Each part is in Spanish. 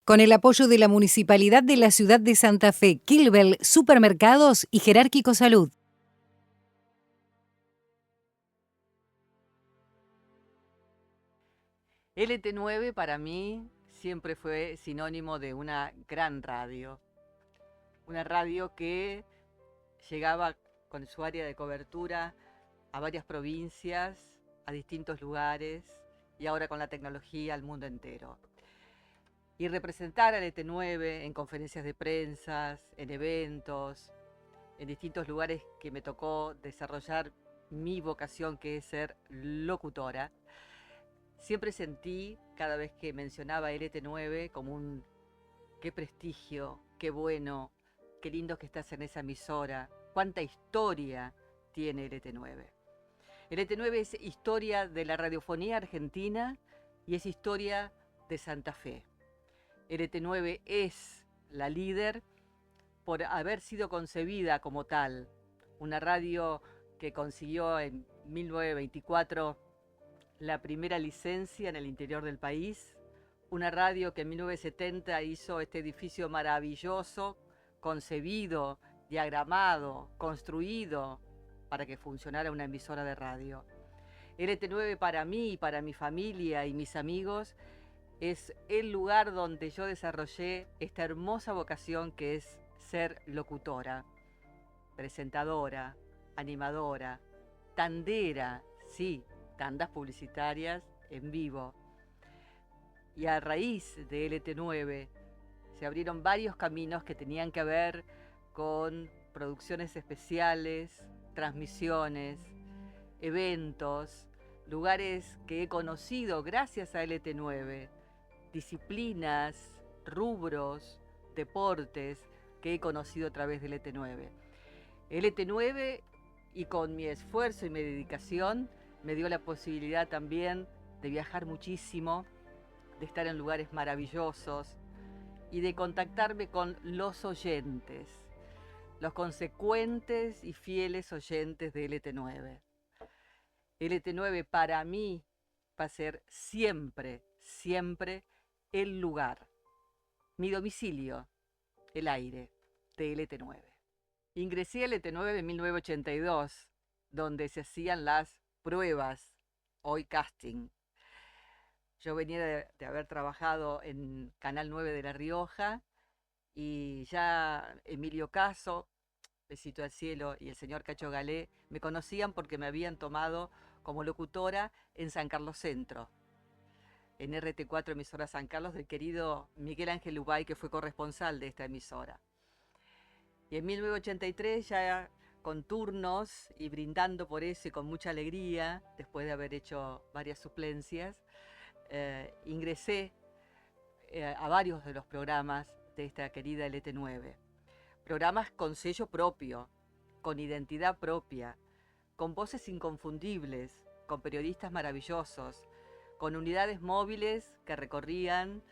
Con el apoyo de la Municipalidad de la Ciudad de Santa Fe, Kilbel, Supermercados y Jerárquico Salud. LT9 para mí siempre fue sinónimo de una gran radio. Una radio que llegaba con su área de cobertura a varias provincias, a distintos lugares y ahora con la tecnología al mundo entero. Y representar al LT9 en conferencias de prensa, en eventos, en distintos lugares que me tocó desarrollar mi vocación, que es ser locutora. Siempre sentí, cada vez que mencionaba LT9, como un qué prestigio, qué bueno, qué lindo que estás en esa emisora, cuánta historia tiene LT9. LT9 es historia de la radiofonía argentina y es historia de Santa Fe. LT9 es la líder por haber sido concebida como tal, una radio que consiguió en 1924 la primera licencia en el interior del país, una radio que en 1970 hizo este edificio maravilloso, concebido, diagramado, construido para que funcionara una emisora de radio. LT9 para mí y para mi familia y mis amigos es el lugar donde yo desarrollé esta hermosa vocación que es ser locutora, presentadora, animadora, tandera, sí, tandas publicitarias en vivo. Y a raíz de LT9 se abrieron varios caminos que tenían que ver con producciones especiales, transmisiones, eventos, lugares que he conocido gracias a LT9, disciplinas, rubros, deportes que he conocido a través de LT9. LT9, y con mi esfuerzo y mi dedicación, me dio la posibilidad también de viajar muchísimo, de estar en lugares maravillosos y de contactarme con los oyentes, los consecuentes y fieles oyentes de LT9. LT9 para mí va a ser siempre, siempre el lugar, mi domicilio, el aire de LT9. Ingresé a LT9 en 1982, donde se hacían las pruebas, hoy casting. Yo venía de haber trabajado en Canal 9 de La Rioja y ya Emilio Caso, besito al cielo, y el señor Cacho Galé me conocían porque me habían tomado como locutora en San Carlos Centro, en RT4 emisora San Carlos, del querido Miguel Ángel Ubay, que fue corresponsal de esta emisora. Y en 1983, ya con turnos y brindando por eso y con mucha alegría, después de haber hecho varias suplencias, ingresé a varios de los programas de esta querida LT9. Programas con sello propio, con identidad propia, con voces inconfundibles, con periodistas maravillosos, con unidades móviles que recorrían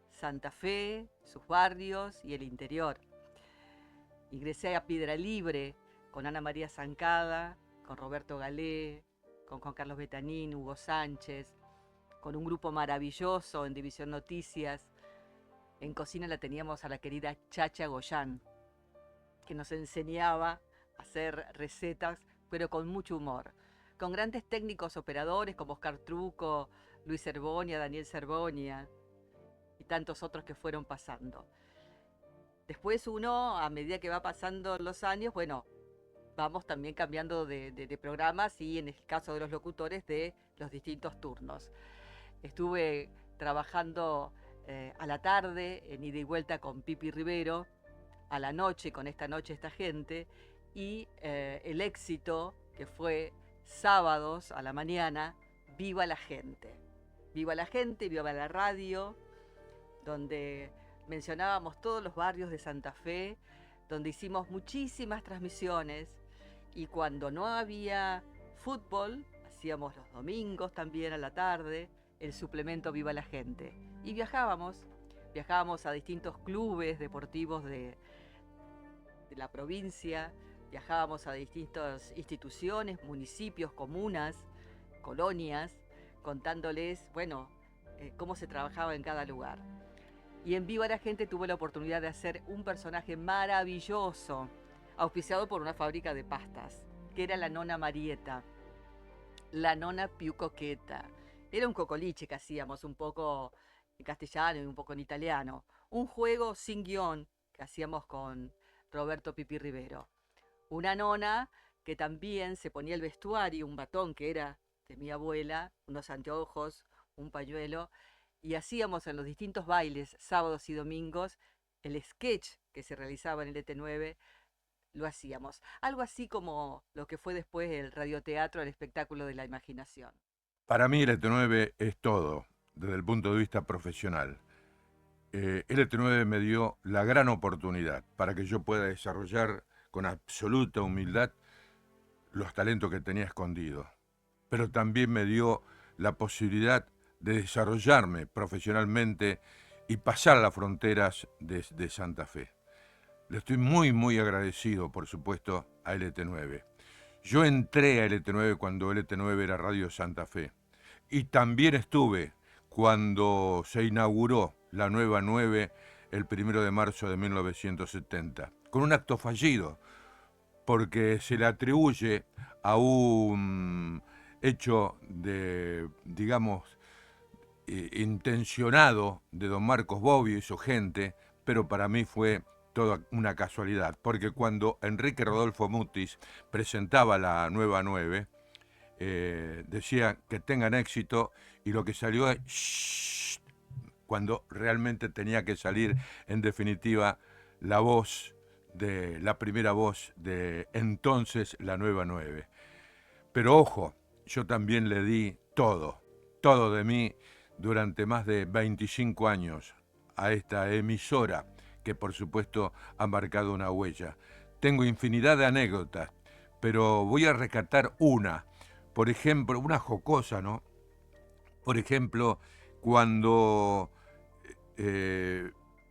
Santa Fe, sus barrios y el interior. Ingresé a Piedra Libre con Ana María Zancada, con Roberto Galé, con Juan Carlos Betanín, Hugo Sánchez, con un grupo maravilloso en División Noticias. En cocina la teníamos a la querida Chacha Goyán, que nos enseñaba a hacer recetas, pero con mucho humor. Con grandes técnicos operadores como Oscar Truco, Luis Cerbonia, Daniel Cerbonia y tantos otros que fueron pasando. Después uno, a medida que va pasando los años, bueno, vamos también cambiando de programas y en el caso de los locutores de los distintos turnos. Estuve trabajando a la tarde en ida y vuelta con Pipi Rivero, a la noche con Esta Noche Esta Gente, y el éxito que fue sábados a la mañana, Viva la Gente. Viva la Gente, viva la radio, donde mencionábamos todos los barrios de Santa Fe, donde hicimos muchísimas transmisiones y cuando no había fútbol, hacíamos los domingos también a la tarde, el suplemento Viva la Gente. Y viajábamos a distintos clubes deportivos de la provincia, viajábamos a distintas instituciones, municipios, comunas, colonias, contándoles, bueno, cómo se trabajaba en cada lugar. Y en Viva la Gente tuve la oportunidad de hacer un personaje maravilloso, auspiciado por una fábrica de pastas, que era la nona Marieta, la nona più coqueta. Era un cocoliche que hacíamos un poco en castellano y un poco en italiano. Un juego sin guión que hacíamos con Roberto Pipi Rivero. Una nona que también se ponía el vestuario, un batón que era de mi abuela, unos anteojos, un pañuelo, y hacíamos en los distintos bailes, sábados y domingos, el sketch que se realizaba en el ET9, lo hacíamos. Algo así como lo que fue después el radioteatro, el espectáculo de la imaginación. Para mí LT9 es todo, desde el punto de vista profesional. LT9 me dio la gran oportunidad para que yo pueda desarrollar con absoluta humildad los talentos que tenía escondidos. Pero también me dio la posibilidad de desarrollarme profesionalmente y pasar las fronteras de Santa Fe. Le estoy muy agradecido, por supuesto, a LT9. Yo entré a LT9 cuando LT9 era Radio Santa Fe. Y también estuve cuando se inauguró la nueva 9 el 1 de marzo de 1970, con un acto fallido, porque se le atribuye a un hecho de, digamos, intencionado de don Marcos Bobbio y su gente, pero para mí fue toda una casualidad, porque cuando Enrique Rodolfo Mutis presentaba la nueva 9, decía que tengan éxito y lo que salió es shh, cuando realmente tenía que salir en definitiva la voz de la primera voz de entonces la nueva 9. Pero ojo, yo también le di todo de mí durante más de 25 años a esta emisora que por supuesto ha marcado una huella. Tengo infinidad de anécdotas, pero voy a rescatar una. Por ejemplo, una jocosa, ¿no? Por ejemplo, cuando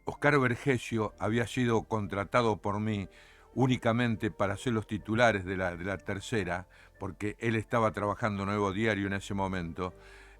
Oscar Vergesio había sido contratado por mí únicamente para ser los titulares de la tercera, porque él estaba trabajando en Nuevo Diario en ese momento,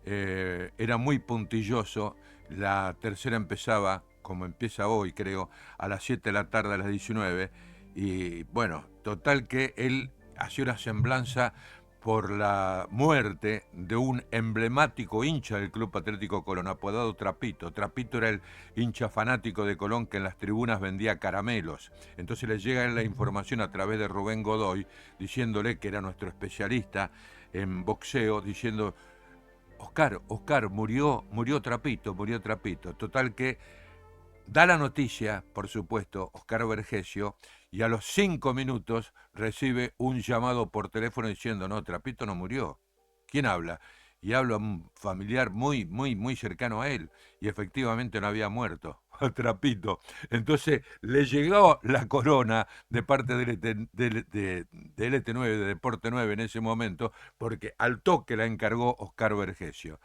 era muy puntilloso. La tercera empezaba, como empieza hoy creo, a las 7 de la tarde, a las 19, y bueno, total que él hacía una semblanza por la muerte de un emblemático hincha del Club Atlético Colón, apodado Trapito. Trapito era el hincha fanático de Colón que en las tribunas vendía caramelos. Entonces le llega la información a través de Rubén Godoy, diciéndole que era nuestro especialista en boxeo, diciendo: Oscar, murió Trapito. Total que da la noticia, por supuesto, Oscar Vergesio, y a los 5 minutos recibe un llamado por teléfono diciendo: no, Trapito no murió. ¿Quién habla? Y habla un familiar muy cercano a él, y efectivamente no había muerto, Trapito. Entonces le llegó la corona de parte de LT9, de Deporte 9 en ese momento, porque al toque la encargó Oscar Vergesio.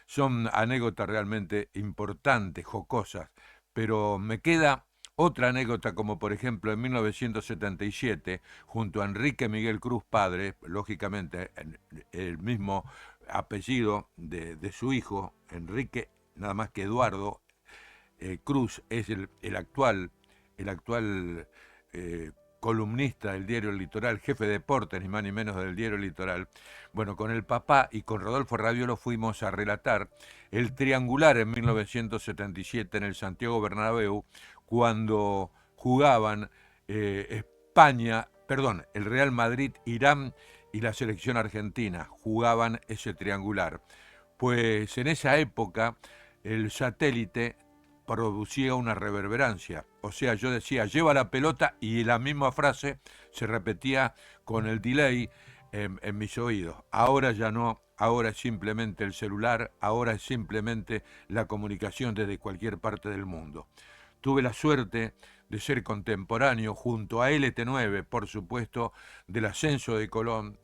Son anécdotas realmente importantes, jocosas, pero me queda otra anécdota, como por ejemplo en 1977, junto a Enrique Miguel Cruz padre, lógicamente el mismo apellido de su hijo, Enrique, nada más que Eduardo Cruz, es el actual columnista del diario El Litoral, jefe de deportes, ni más ni menos del diario El Litoral. Bueno, con el papá y con Rodolfo Raviolo fuimos a relatar el triangular en 1977 en el Santiago Bernabéu, cuando jugaban el Real Madrid, Irán y la selección argentina, jugaban ese triangular. Pues en esa época el satélite producía una reverberancia. O sea, yo decía, lleva la pelota, y la misma frase se repetía con el delay en mis oídos. Ahora ya no, ahora es simplemente el celular, ahora es simplemente la comunicación desde cualquier parte del mundo. Tuve la suerte de ser contemporáneo junto a LT9, por supuesto, del ascenso de Colón.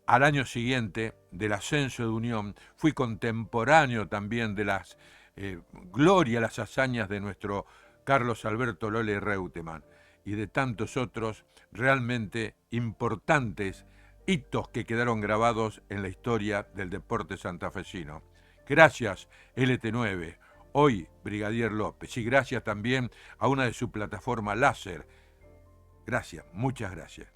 Al año siguiente, del ascenso de Unión, fui contemporáneo también de las glorias, las hazañas de nuestro Carlos Alberto Lole Reutemann y de tantos otros realmente importantes hitos que quedaron grabados en la historia del deporte santafesino. Gracias, LT9. hoy Brigadier López. Y gracias también a una de su plataforma láser. Gracias, muchas gracias.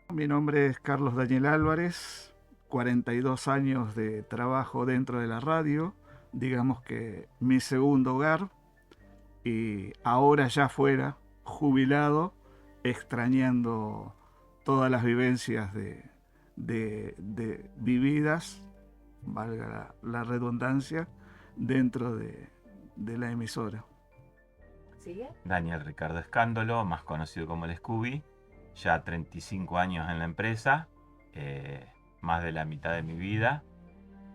Mi nombre es Carlos Daniel Álvarez, 42 años de trabajo dentro de la radio, digamos que mi segundo hogar, y ahora ya fuera, jubilado, extrañando todas las vivencias de vividas, valga la redundancia, dentro de la emisora. ¿Sigue? Daniel Ricardo Escándolo, más conocido como el Scooby, ya 35 años en la empresa, más de la mitad de mi vida.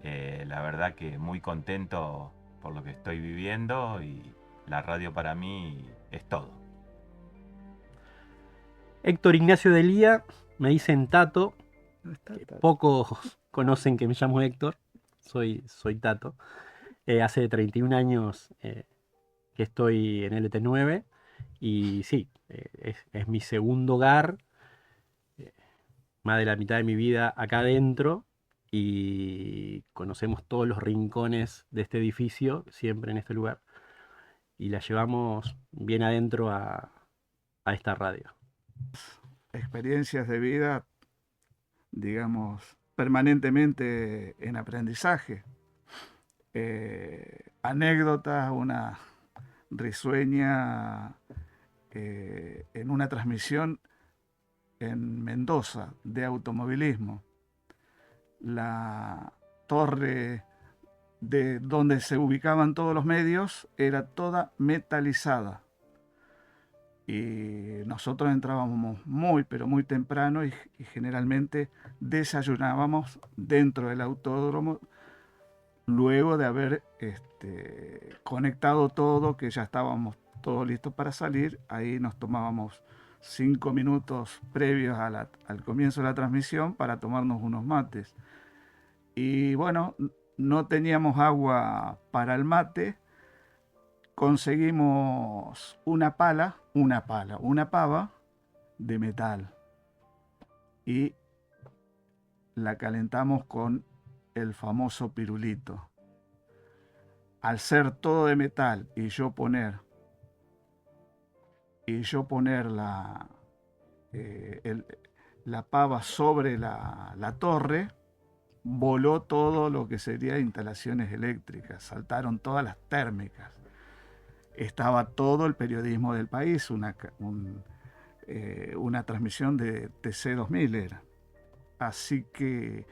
La verdad que muy contento por lo que estoy viviendo y la radio para mí es todo. Héctor Ignacio Delía, me dicen Tato. Pocos conocen que me llamo Héctor, soy Tato. Hace 31 años que estoy en LT9 y sí, es mi segundo hogar, más de la mitad de mi vida acá adentro, y conocemos todos los rincones de este edificio, siempre en este lugar, y la llevamos bien adentro a esta radio. Experiencias de vida, digamos, permanentemente en aprendizaje. Anécdotas, una risueña en una transmisión en Mendoza de automovilismo. La torre de donde se ubicaban todos los medios era toda metalizada. Y nosotros entrábamos muy, pero muy temprano y generalmente desayunábamos dentro del autódromo luego de haber conectado todo, que ya estábamos todos listos para salir. Ahí nos tomábamos 5 minutos previos al comienzo de la transmisión para tomarnos unos mates. Y bueno, no teníamos agua para el mate. Conseguimos una pava de metal y la calentamos con el famoso pirulito. Al ser todo de metal y yo poner la pava sobre la torre, voló todo lo que sería instalaciones eléctricas, saltaron todas las térmicas. Estaba todo el periodismo del país, una transmisión de TC2000 era. Así que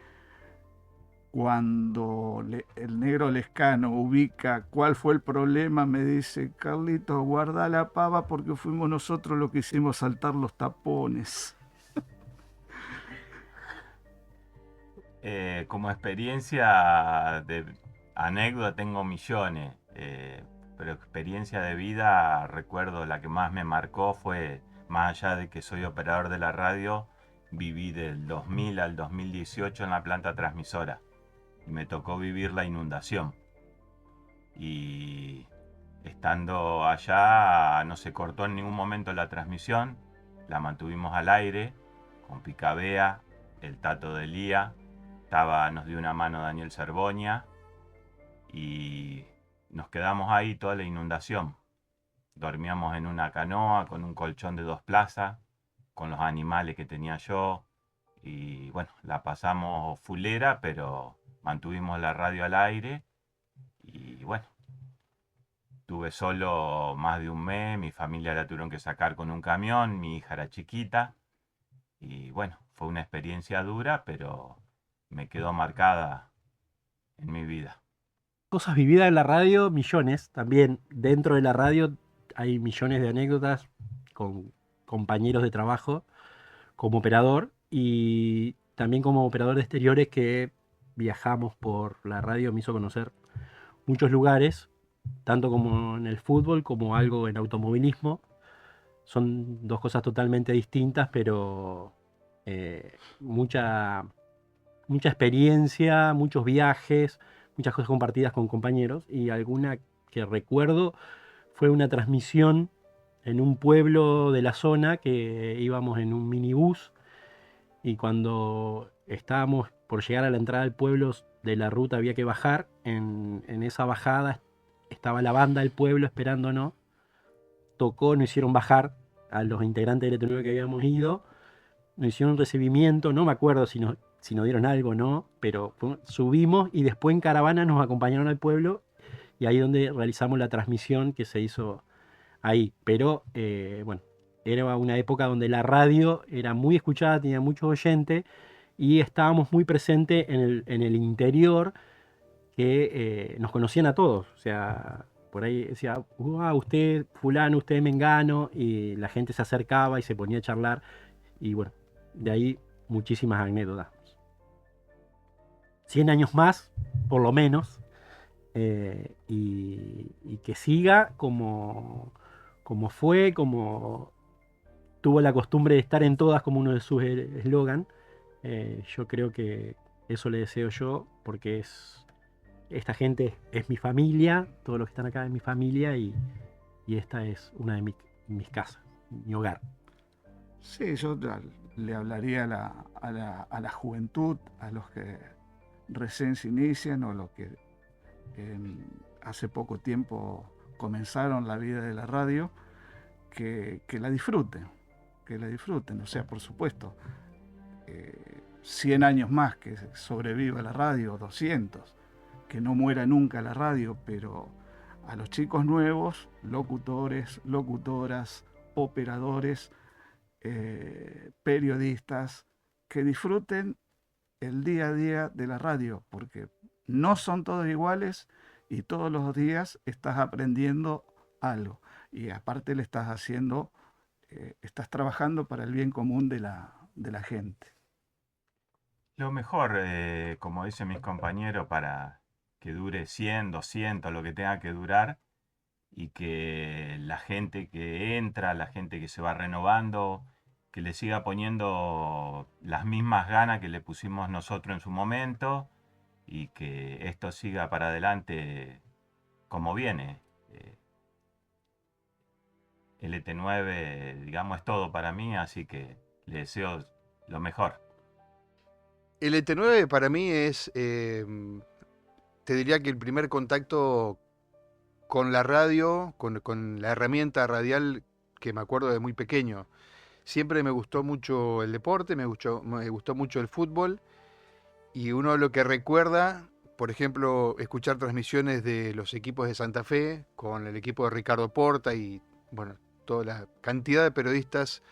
cuando el negro Lescano ubica cuál fue el problema, me dice: Carlitos, guarda la pava porque fuimos nosotros los que hicimos saltar los tapones. Como experiencia de anécdota tengo millones, pero experiencia de vida recuerdo la que más me marcó fue, más allá de que soy operador de la radio, viví del 2000 al 2018 en la planta transmisora y me tocó vivir la inundación. Y estando allá no se cortó en ningún momento la transmisión, la mantuvimos al aire con Picabea, el Tato Delía, nos dio una mano Daniel Cerboña y nos quedamos ahí toda la inundación. Dormíamos en una canoa con un colchón de 2 plazas, con los animales que tenía yo, y bueno, la pasamos fulera, pero mantuvimos la radio al aire. Y bueno, tuve solo más de un mes, mi familia la tuvieron que sacar con un camión, mi hija era chiquita, y bueno, fue una experiencia dura, pero me quedó marcada en mi vida. Cosas vividas en la radio, millones. También dentro de la radio hay millones de anécdotas con compañeros de trabajo como operador, y también como operador de exteriores que viajamos por la radio. Me hizo conocer muchos lugares, tanto como en el fútbol como algo en automovilismo. Son dos cosas totalmente distintas, pero mucha experiencia, muchos viajes, muchas cosas compartidas con compañeros, y alguna que recuerdo fue una transmisión en un pueblo de la zona que íbamos en un minibús, y cuando estábamos por llegar a la entrada del pueblo de la ruta había que bajar. En esa bajada estaba la banda del pueblo esperándonos, tocó, nos hicieron bajar a los integrantes del ET9 que habíamos ido, nos hicieron un recibimiento, no me acuerdo si nos dieron algo o no, pero subimos y después en caravana nos acompañaron al pueblo y ahí es donde realizamos la transmisión que se hizo ahí. Pero bueno, era una época donde la radio era muy escuchada, tenía muchos oyentes y estábamos muy presentes en el interior, que nos conocían a todos. O sea, por ahí decía, usted fulano, usted mengano, y la gente se acercaba y se ponía a charlar. Y bueno, de ahí muchísimas anécdotas. 100 años más, por lo menos, y que siga como fue, como tuvo la costumbre de estar en todas, como uno de sus eslogan. Yo creo que eso le deseo yo, porque esta gente es mi familia, todos los que están acá es mi familia, y esta es una de mis casas, mi hogar. Sí, yo le hablaría a la juventud, a los que recién se inician o los que hace poco tiempo comenzaron la vida de la radio, que la disfruten, O sea, por supuesto, 100 años más que sobreviva la radio, 200, que no muera nunca la radio, pero a los chicos nuevos, locutores, locutoras, operadores, periodistas, que disfruten el día a día de la radio, porque no son todos iguales y todos los días estás aprendiendo algo y aparte le estás haciendo, estás trabajando para el bien común de la gente. Lo mejor, como dicen mis compañeros, para que dure 100, 200, lo que tenga que durar, y que la gente que entra, la gente que se va renovando, que le siga poniendo las mismas ganas que le pusimos nosotros en su momento, y que esto siga para adelante como viene. El ET9, digamos, es todo para mí, así que le deseo lo mejor. El ET9 para mí es, te diría que el primer contacto con la radio, con la herramienta radial que me acuerdo de muy pequeño. Siempre me gustó mucho el deporte, me gustó mucho el fútbol, y uno lo que recuerda, por ejemplo, escuchar transmisiones de los equipos de Santa Fe con el equipo de Ricardo Porta y bueno, toda la cantidad de periodistas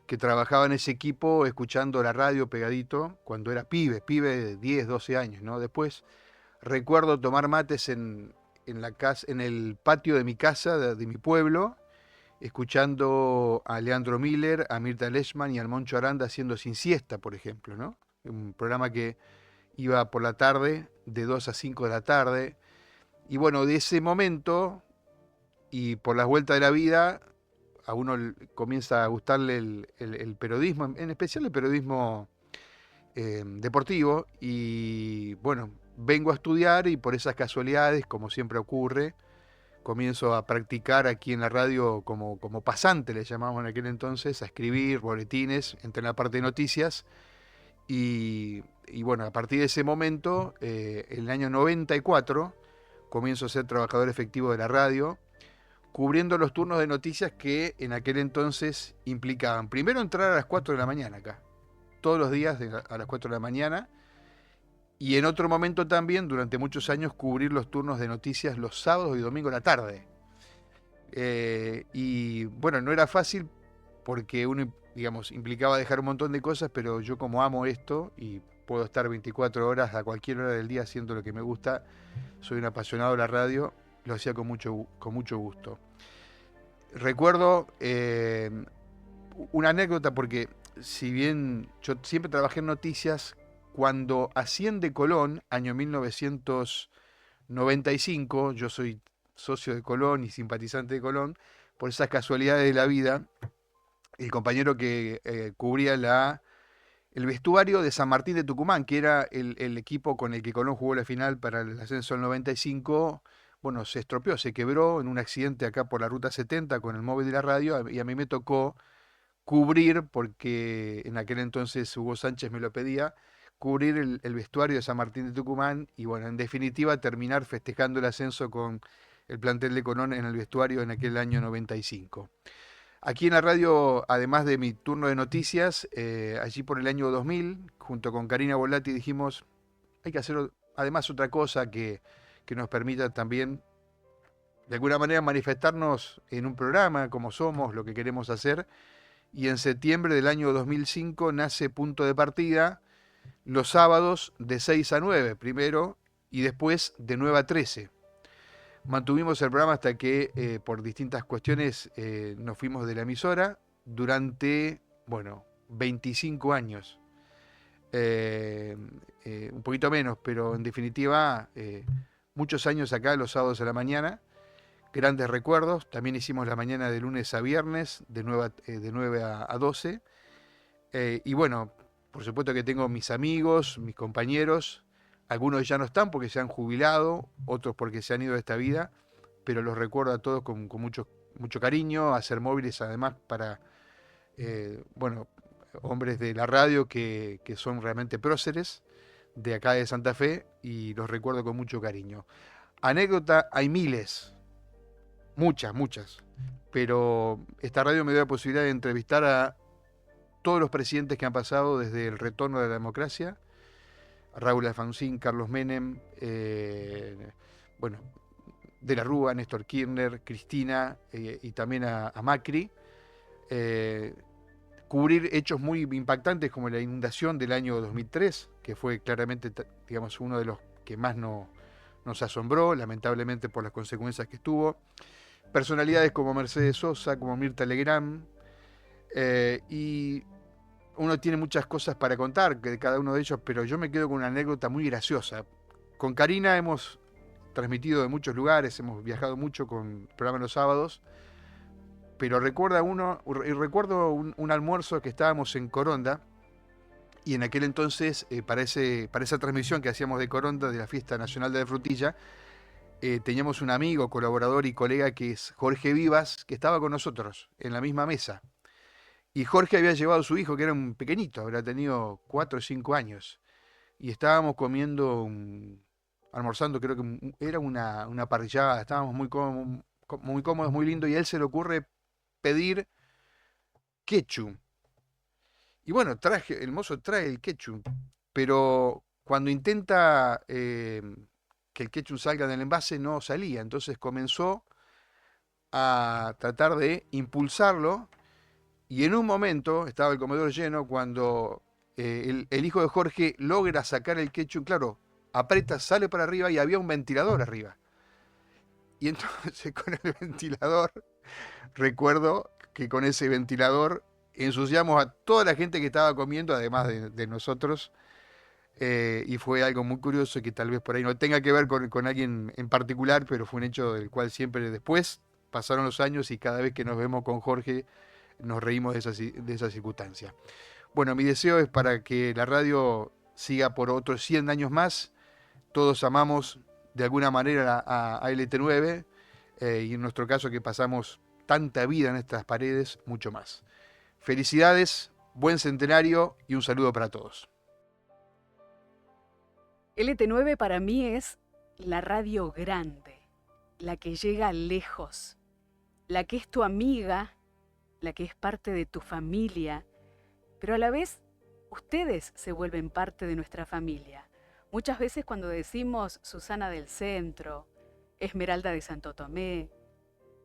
que trabajaban en ese equipo escuchando la radio pegadito cuando era pibe de 10, 12 años, ¿no? Después recuerdo tomar mates en el patio de mi casa, de mi pueblo, escuchando a Leandro Miller, a Mirta Leschman y al Moncho Aranda haciendo Sin Siesta, por ejemplo, ¿no? Un programa que iba por la tarde, de 2 a 5 de la tarde. Y bueno, de ese momento, y por las vueltas de la vida, a uno comienza a gustarle el periodismo, en especial el periodismo deportivo, y bueno, vengo a estudiar y por esas casualidades, como siempre ocurre, comienzo a practicar aquí en la radio como pasante, le llamábamos en aquel entonces, a escribir boletines, entre la parte de noticias, y bueno, a partir de ese momento, en el año 94, comienzo a ser trabajador efectivo de la radio, cubriendo los turnos de noticias que en aquel entonces implicaban primero entrar a las 4 de la mañana acá, todos los días a las 4 de la mañana, y en otro momento también, durante muchos años, cubrir los turnos de noticias los sábados y domingos a la tarde. Y bueno, no era fácil porque uno, digamos, implicaba dejar un montón de cosas, pero yo como amo esto y puedo estar 24 horas a cualquier hora del día haciendo lo que me gusta, soy un apasionado de la radio, lo hacía con mucho gusto. Recuerdo una anécdota porque si bien yo siempre trabajé en noticias, cuando asciende Colón, año 1995, yo soy socio de Colón y simpatizante de Colón, por esas casualidades de la vida, el compañero que cubría el vestuario de San Martín de Tucumán, que era el equipo con el que Colón jugó la final para el ascenso del 95, bueno, se estropeó, se quebró en un accidente acá por la Ruta 70 con el móvil de la radio, y a mí me tocó cubrir, porque en aquel entonces Hugo Sánchez me lo pedía, cubrir el vestuario de San Martín de Tucumán y bueno, en definitiva terminar festejando el ascenso con el plantel de Colón en el vestuario en aquel año 95. Aquí en la radio, además de mi turno de noticias, allí por el año 2000, junto con Karina Volati dijimos, hay que hacer además otra cosa que nos permita también, de alguna manera, manifestarnos en un programa, como somos, lo que queremos hacer. Y en septiembre del año 2005 nace Punto de Partida, los sábados de 6 a 9 primero y después de 9 a 13. Mantuvimos el programa hasta que por distintas cuestiones nos fuimos de la emisora durante, 25 años. Un poquito menos, pero en definitiva, muchos años acá los sábados a la mañana. Grandes recuerdos. También hicimos la mañana de lunes a viernes, de 9 a 12. Y bueno, por supuesto que tengo mis amigos, mis compañeros. Algunos ya no están porque se han jubilado, otros porque se han ido de esta vida, pero los recuerdo a todos con mucho cariño, a ser móviles además para, hombres de la radio que son realmente próceres de acá de Santa Fe y los recuerdo con mucho cariño. Anécdota hay miles, muchas, pero esta radio me dio la posibilidad de entrevistar a todos los presidentes que han pasado desde el retorno de la democracia. Raúl Alfonsín, Carlos Menem, de la Rúa, Néstor Kirchner, Cristina y también a Macri. Cubrir hechos muy impactantes como la inundación del año 2003, que fue claramente, digamos, uno de los que más nos asombró, lamentablemente por las consecuencias que tuvo. Personalidades como Mercedes Sosa, como Mirta Legrand, y uno tiene muchas cosas para contar de cada uno de ellos, pero yo me quedo con una anécdota muy graciosa. Con Karina hemos transmitido de muchos lugares, hemos viajado mucho con el programa los sábados, pero recuerdo un almuerzo que estábamos en Coronda, y en aquel entonces, para esa transmisión que hacíamos de Coronda, de la Fiesta Nacional de la Frutilla, teníamos un amigo, colaborador y colega que es Jorge Vivas, que estaba con nosotros en la misma mesa. Y Jorge había llevado a su hijo, que era un pequeñito, habría tenido 4 o 5 años. Y estábamos almorzando, creo que era una parrillada, estábamos muy cómodos, muy lindo, y a él se le ocurre pedir ketchup. Y bueno, el mozo trae el ketchup, pero cuando intenta que el ketchup salga del envase no salía, entonces comenzó a tratar de impulsarlo. Y en un momento, estaba el comedor lleno, cuando el hijo de Jorge logra sacar el ketchup, claro, aprieta, sale para arriba y había un ventilador arriba. Y entonces con el ventilador, recuerdo que con ese ventilador ensuciamos a toda la gente que estaba comiendo, además de nosotros, y fue algo muy curioso que tal vez por ahí no tenga que ver con alguien en particular, pero fue un hecho del cual siempre después pasaron los años y cada vez que nos vemos con Jorge, nos reímos de esa circunstancia. Bueno, mi deseo es para que la radio siga por otros 100 años más. Todos amamos de alguna manera a LT9 y en nuestro caso que pasamos tanta vida en estas paredes, mucho más. Felicidades, buen centenario y un saludo para todos. LT9 para mí es la radio grande, la que llega lejos, la que es tu amiga, la que es parte de tu familia, pero a la vez ustedes se vuelven parte de nuestra familia. Muchas veces cuando decimos Susana del Centro, Esmeralda de Santo Tomé,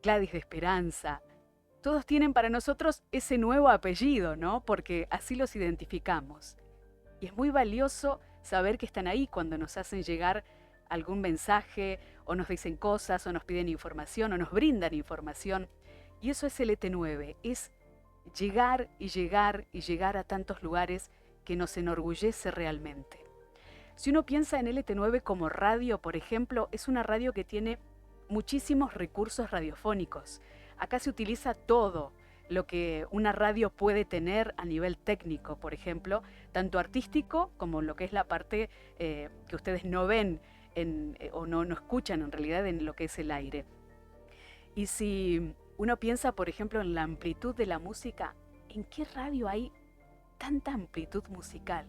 Gladys de Esperanza, todos tienen para nosotros ese nuevo apellido, ¿no? Porque así los identificamos. Y es muy valioso saber que están ahí cuando nos hacen llegar algún mensaje, o nos dicen cosas, o nos piden información, o nos brindan información. Y eso es LT9, es llegar y llegar y llegar a tantos lugares que nos enorgullece realmente. Si uno piensa en LT9 como radio, por ejemplo, es una radio que tiene muchísimos recursos radiofónicos. Acá se utiliza todo lo que una radio puede tener a nivel técnico, por ejemplo, tanto artístico como lo que es la parte que ustedes no ven o no escuchan en realidad en lo que es el aire. Y si uno piensa, por ejemplo, en la amplitud de la música, ¿en qué radio hay tanta amplitud musical?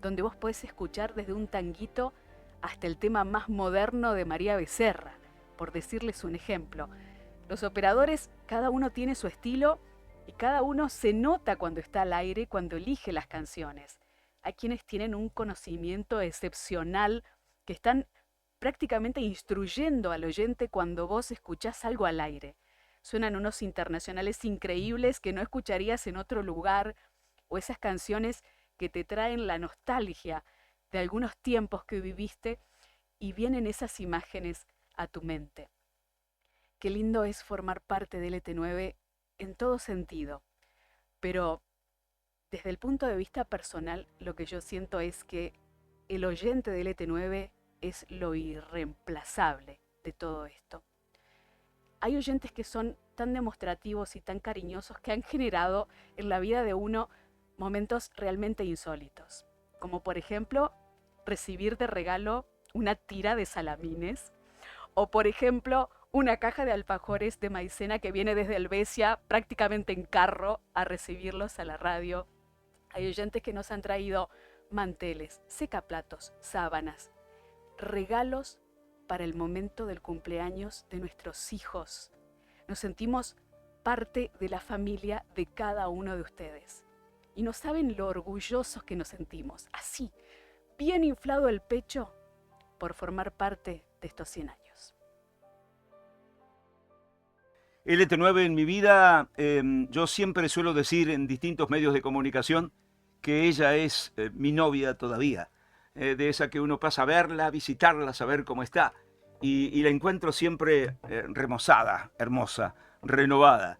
Donde vos podés escuchar desde un tanguito hasta el tema más moderno de María Becerra, por decirles un ejemplo. Los operadores, cada uno tiene su estilo y cada uno se nota cuando está al aire, cuando elige las canciones. Hay quienes tienen un conocimiento excepcional que están prácticamente instruyendo al oyente cuando vos escuchás algo al aire. Suenan unos internacionales increíbles que no escucharías en otro lugar, o esas canciones que te traen la nostalgia de algunos tiempos que viviste y vienen esas imágenes a tu mente. Qué lindo es formar parte del LT9 en todo sentido, pero desde el punto de vista personal, lo que yo siento es que el oyente del LT9 es lo irreemplazable de todo esto. Hay oyentes que son tan demostrativos y tan cariñosos que han generado en la vida de uno momentos realmente insólitos, como por ejemplo recibir de regalo una tira de salamines, o por ejemplo una caja de alfajores de maicena que viene desde Helvecia prácticamente en carro a recibirlos a la radio. Hay oyentes que nos han traído manteles, secaplatos, sábanas, regalos para el momento del cumpleaños de nuestros hijos. Nos sentimos parte de la familia de cada uno de ustedes. Y no saben lo orgullosos que nos sentimos, así, bien inflado el pecho por formar parte de estos 100 años. LT9 en mi vida, yo siempre suelo decir en distintos medios de comunicación que ella es mi novia todavía, de esa que uno pasa a verla, a visitarla, a saber cómo está, y la encuentro siempre remozada, hermosa, renovada.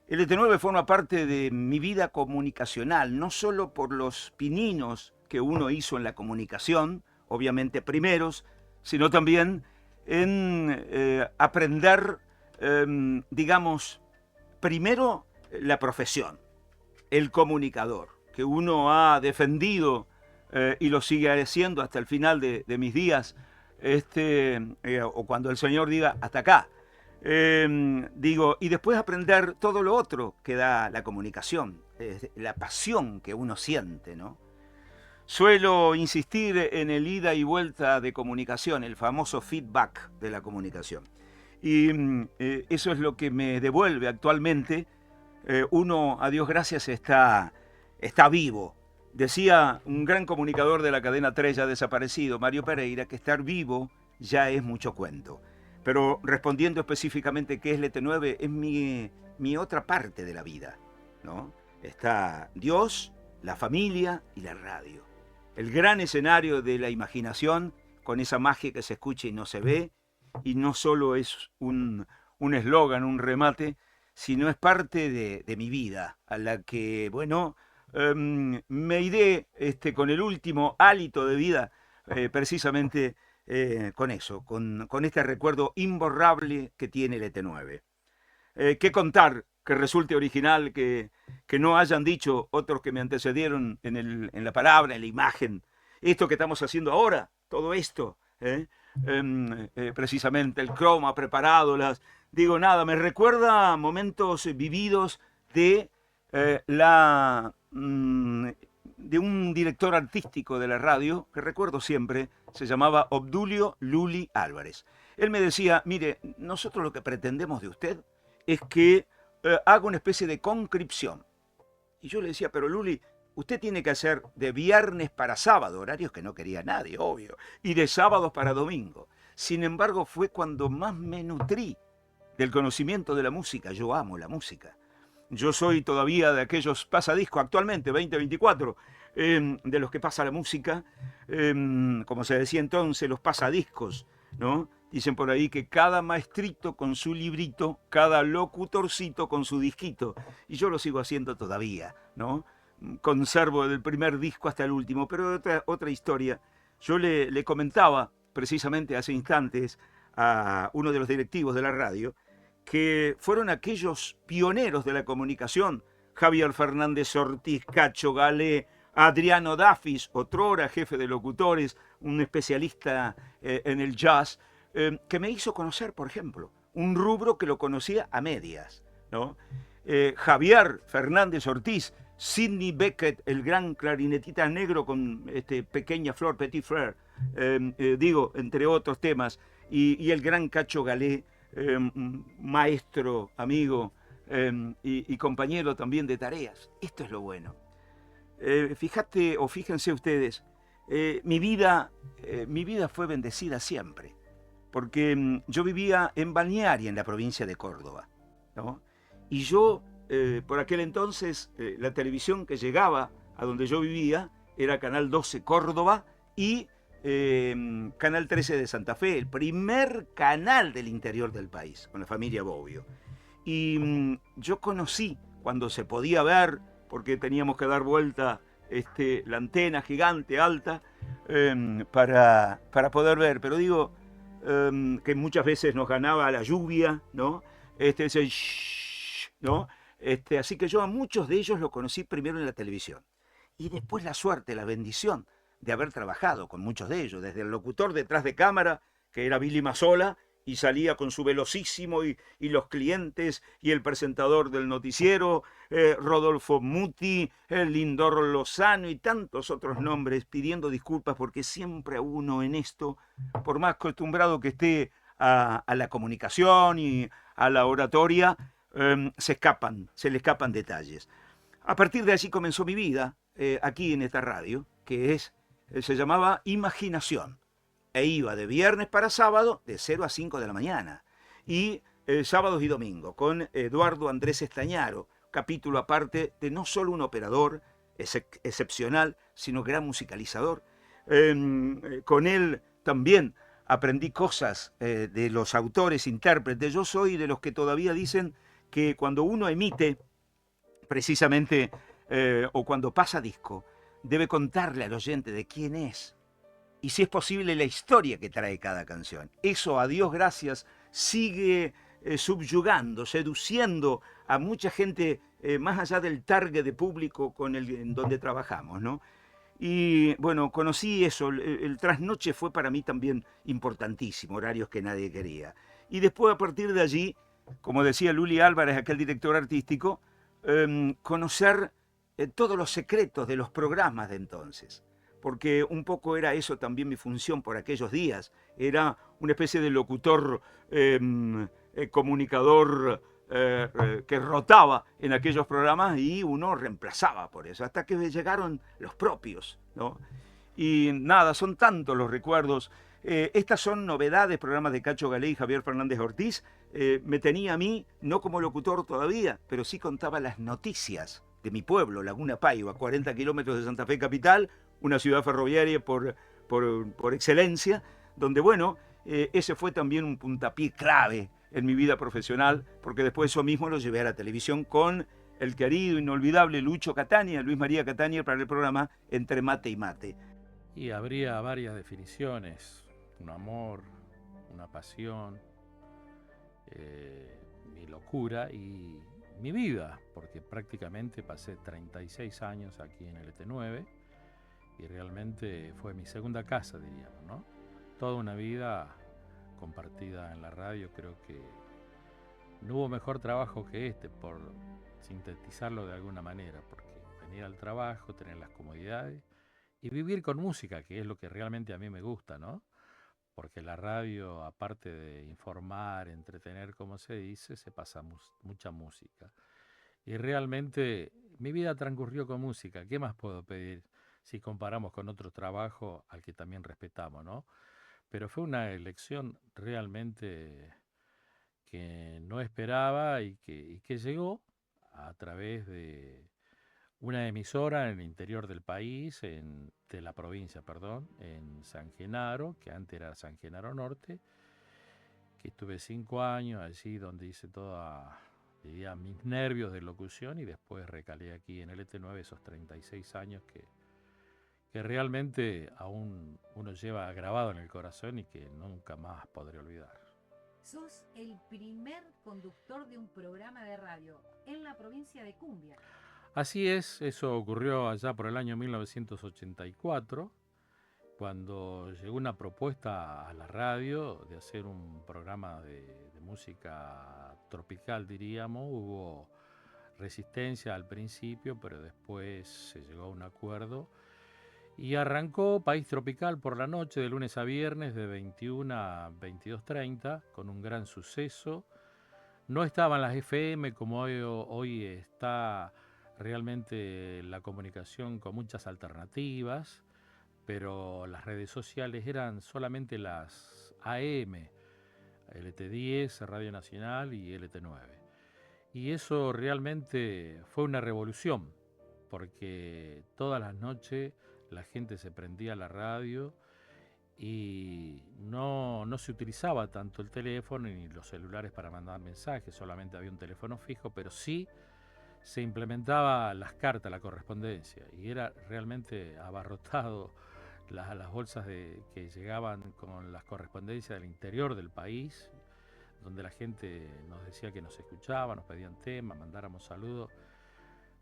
LT9 forma parte de mi vida comunicacional, no solo por los pininos que uno hizo en la comunicación, obviamente primeros, sino también en aprender, digamos, primero la profesión, el comunicador, que uno ha defendido y lo sigue haciendo hasta el final de mis días, o cuando el Señor diga hasta acá. Y después aprender todo lo otro que da la comunicación, la pasión que uno siente, ¿no? Suelo insistir en el ida y vuelta de comunicación, el famoso feedback de la comunicación. Y eso es lo que me devuelve actualmente. Uno, a Dios gracias, está vivo. Decía un gran comunicador de la cadena 3 ya desaparecido, Mario Pereira, que estar vivo ya es mucho cuento. Pero respondiendo específicamente qué es LT9, es mi otra parte de la vida, ¿no? Está Dios, la familia y la radio. El gran escenario de la imaginación, con esa magia que se escucha y no se ve, y no solo es un eslogan, un remate, sino es parte de mi vida, a la que, bueno, me iré con el último hálito de vida, precisamente con eso, con este recuerdo imborrable que tiene el LT9. ¿Qué contar que resulte original, que no hayan dicho otros que me antecedieron en la palabra, en la imagen? Esto que estamos haciendo ahora, todo esto, precisamente el croma preparado, me recuerda momentos vividos de un director artístico de la radio, que recuerdo siempre, se llamaba Obdulio Luli Álvarez. Él me decía, mire, nosotros lo que pretendemos de usted es que haga una especie de conscripción. Y yo le decía, pero Luli, usted tiene que hacer de viernes para sábado, horarios que no quería nadie, obvio, y de sábados para domingo. Sin embargo, fue cuando más me nutrí del conocimiento de la música. Yo amo la música. Yo soy todavía de aquellos pasadiscos actualmente, 2024, de los que pasa la música, como se decía entonces, los pasadiscos, ¿no? Dicen por ahí que cada maestrito con su librito, cada locutorcito con su disquito. Y yo lo sigo haciendo todavía, ¿no? Conservo del primer disco hasta el último, pero otra historia. Yo le comentaba precisamente hace instantes a uno de los directivos de la radio que fueron aquellos pioneros de la comunicación, Javier Fernández Ortiz, Cacho Galé, Adriano Dafis, otrora jefe de locutores, un especialista en el jazz, que me hizo conocer, por ejemplo, un rubro que lo conocía a medias, ¿no? Javier Fernández Ortiz, Sidney Beckett, el gran clarinetista negro con pequeña flor, Petit Frère, entre otros temas. y el gran Cacho Galé, maestro, amigo y compañero también de tareas. Esto es lo bueno. Fíjate o fíjense ustedes, mi vida fue bendecida siempre, porque yo vivía en Balnearia, en la provincia de Córdoba, ¿no? Y yo, por aquel entonces, la televisión que llegaba a donde yo vivía era Canal 12 Córdoba y Canal 13 de Santa Fe, el primer canal del interior del país, con la familia Bobbio. Y yo conocí, cuando se podía ver, porque teníamos que dar vuelta la antena gigante, alta, para poder ver. Pero digo que muchas veces nos ganaba la lluvia, ¿no? Ese shhh, ¿no? Así que yo a muchos de ellos lo conocí primero en la televisión. Y después la suerte, la bendición de haber trabajado con muchos de ellos, desde el locutor detrás de cámara, que era Billy Mazzola, y salía con su velocísimo y los clientes y el presentador del noticiero, Rodolfo Muti, Lindor Lozano y tantos otros nombres, pidiendo disculpas porque siempre a uno en esto, por más acostumbrado que esté a la comunicación y a la oratoria, se le escapan detalles. A partir de allí comenzó mi vida, aquí en esta radio, que se llamaba Imaginación. E iba de viernes para sábado de 0 a 5 de la mañana. Y sábados y domingos con Eduardo Andrés Estañaro, capítulo aparte de no solo un operador excepcional, sino gran musicalizador. Con él también aprendí cosas de los autores, intérpretes. Yo soy de los que todavía dicen que cuando uno emite, precisamente, o cuando pasa disco, debe contarle al oyente de quién es. Y si es posible, la historia que trae cada canción. Eso, a Dios gracias, sigue subyugando, seduciendo a mucha gente más allá del target de público en donde trabajamos, ¿no? Y bueno, conocí eso. El trasnoche fue para mí también importantísimo, horarios que nadie quería. Y después, a partir de allí, como decía Luli Álvarez, aquel director artístico, conocer todos los secretos de los programas de entonces. Porque un poco era eso también mi función por aquellos días. Era una especie de locutor, comunicador que rotaba en aquellos programas y uno reemplazaba por eso, hasta que llegaron los propios, ¿no? Y nada, son tantos los recuerdos. Estas son novedades, programas de Cacho Galé y Javier Fernández Ortiz. Me tenía a mí, no como locutor todavía, pero sí contaba las noticias de mi pueblo, Laguna Paiva, 40 kilómetros de Santa Fe capital, una ciudad ferroviaria por excelencia, donde, bueno, ese fue también un puntapié clave en mi vida profesional, porque después eso mismo lo llevé a la televisión con el querido, inolvidable Lucho Catania, Luis María Catania, para el programa Entre Mate y Mate. Y habría varias definiciones: un amor, una pasión, mi locura y mi vida, porque prácticamente pasé 36 años aquí en el ET9 y realmente fue mi segunda casa, diríamos, ¿no? Toda una vida compartida en la radio. Creo que no hubo mejor trabajo que este, por sintetizarlo de alguna manera, porque venir al trabajo, tener las comodidades y vivir con música, que es lo que realmente a mí me gusta, ¿no? Porque la radio, aparte de informar, entretener, como se dice, se pasa mucha música. Y realmente mi vida transcurrió con música. ¿Qué más puedo pedir si comparamos con otro trabajo al que también respetamos, ¿no? Pero fue una elección realmente que no esperaba y que llegó a través de una emisora en el interior del país, de la provincia, perdón, en San Genaro, que antes era San Genaro Norte, que estuve 5 años allí donde hice toda, diría, mis nervios de locución, y después recalé aquí en el ET9 esos 36 años que realmente aún uno lleva grabado en el corazón y que nunca más podré olvidar. Sos el primer conductor de un programa de radio en la provincia de Cumbia. Así es, eso ocurrió allá por el año 1984, cuando llegó una propuesta a la radio de hacer un programa de música tropical, diríamos. Hubo resistencia al principio, pero después se llegó a un acuerdo Y arrancó País Tropical por la noche, de lunes a viernes, de 21 a 22:30, con un gran suceso. No estaban las FM como hoy está realmente la comunicación con muchas alternativas, pero las redes sociales eran solamente las AM, LT10, Radio Nacional y LT9. Y eso realmente fue una revolución, porque todas las noches la gente se prendía a la radio y no se utilizaba tanto el teléfono ni los celulares para mandar mensajes, solamente había un teléfono fijo, pero sí se implementaba las cartas, la correspondencia, y era realmente abarrotado las bolsas que llegaban con las correspondencias del interior del país, donde la gente nos decía que nos escuchaba, nos pedían temas, mandáramos saludos.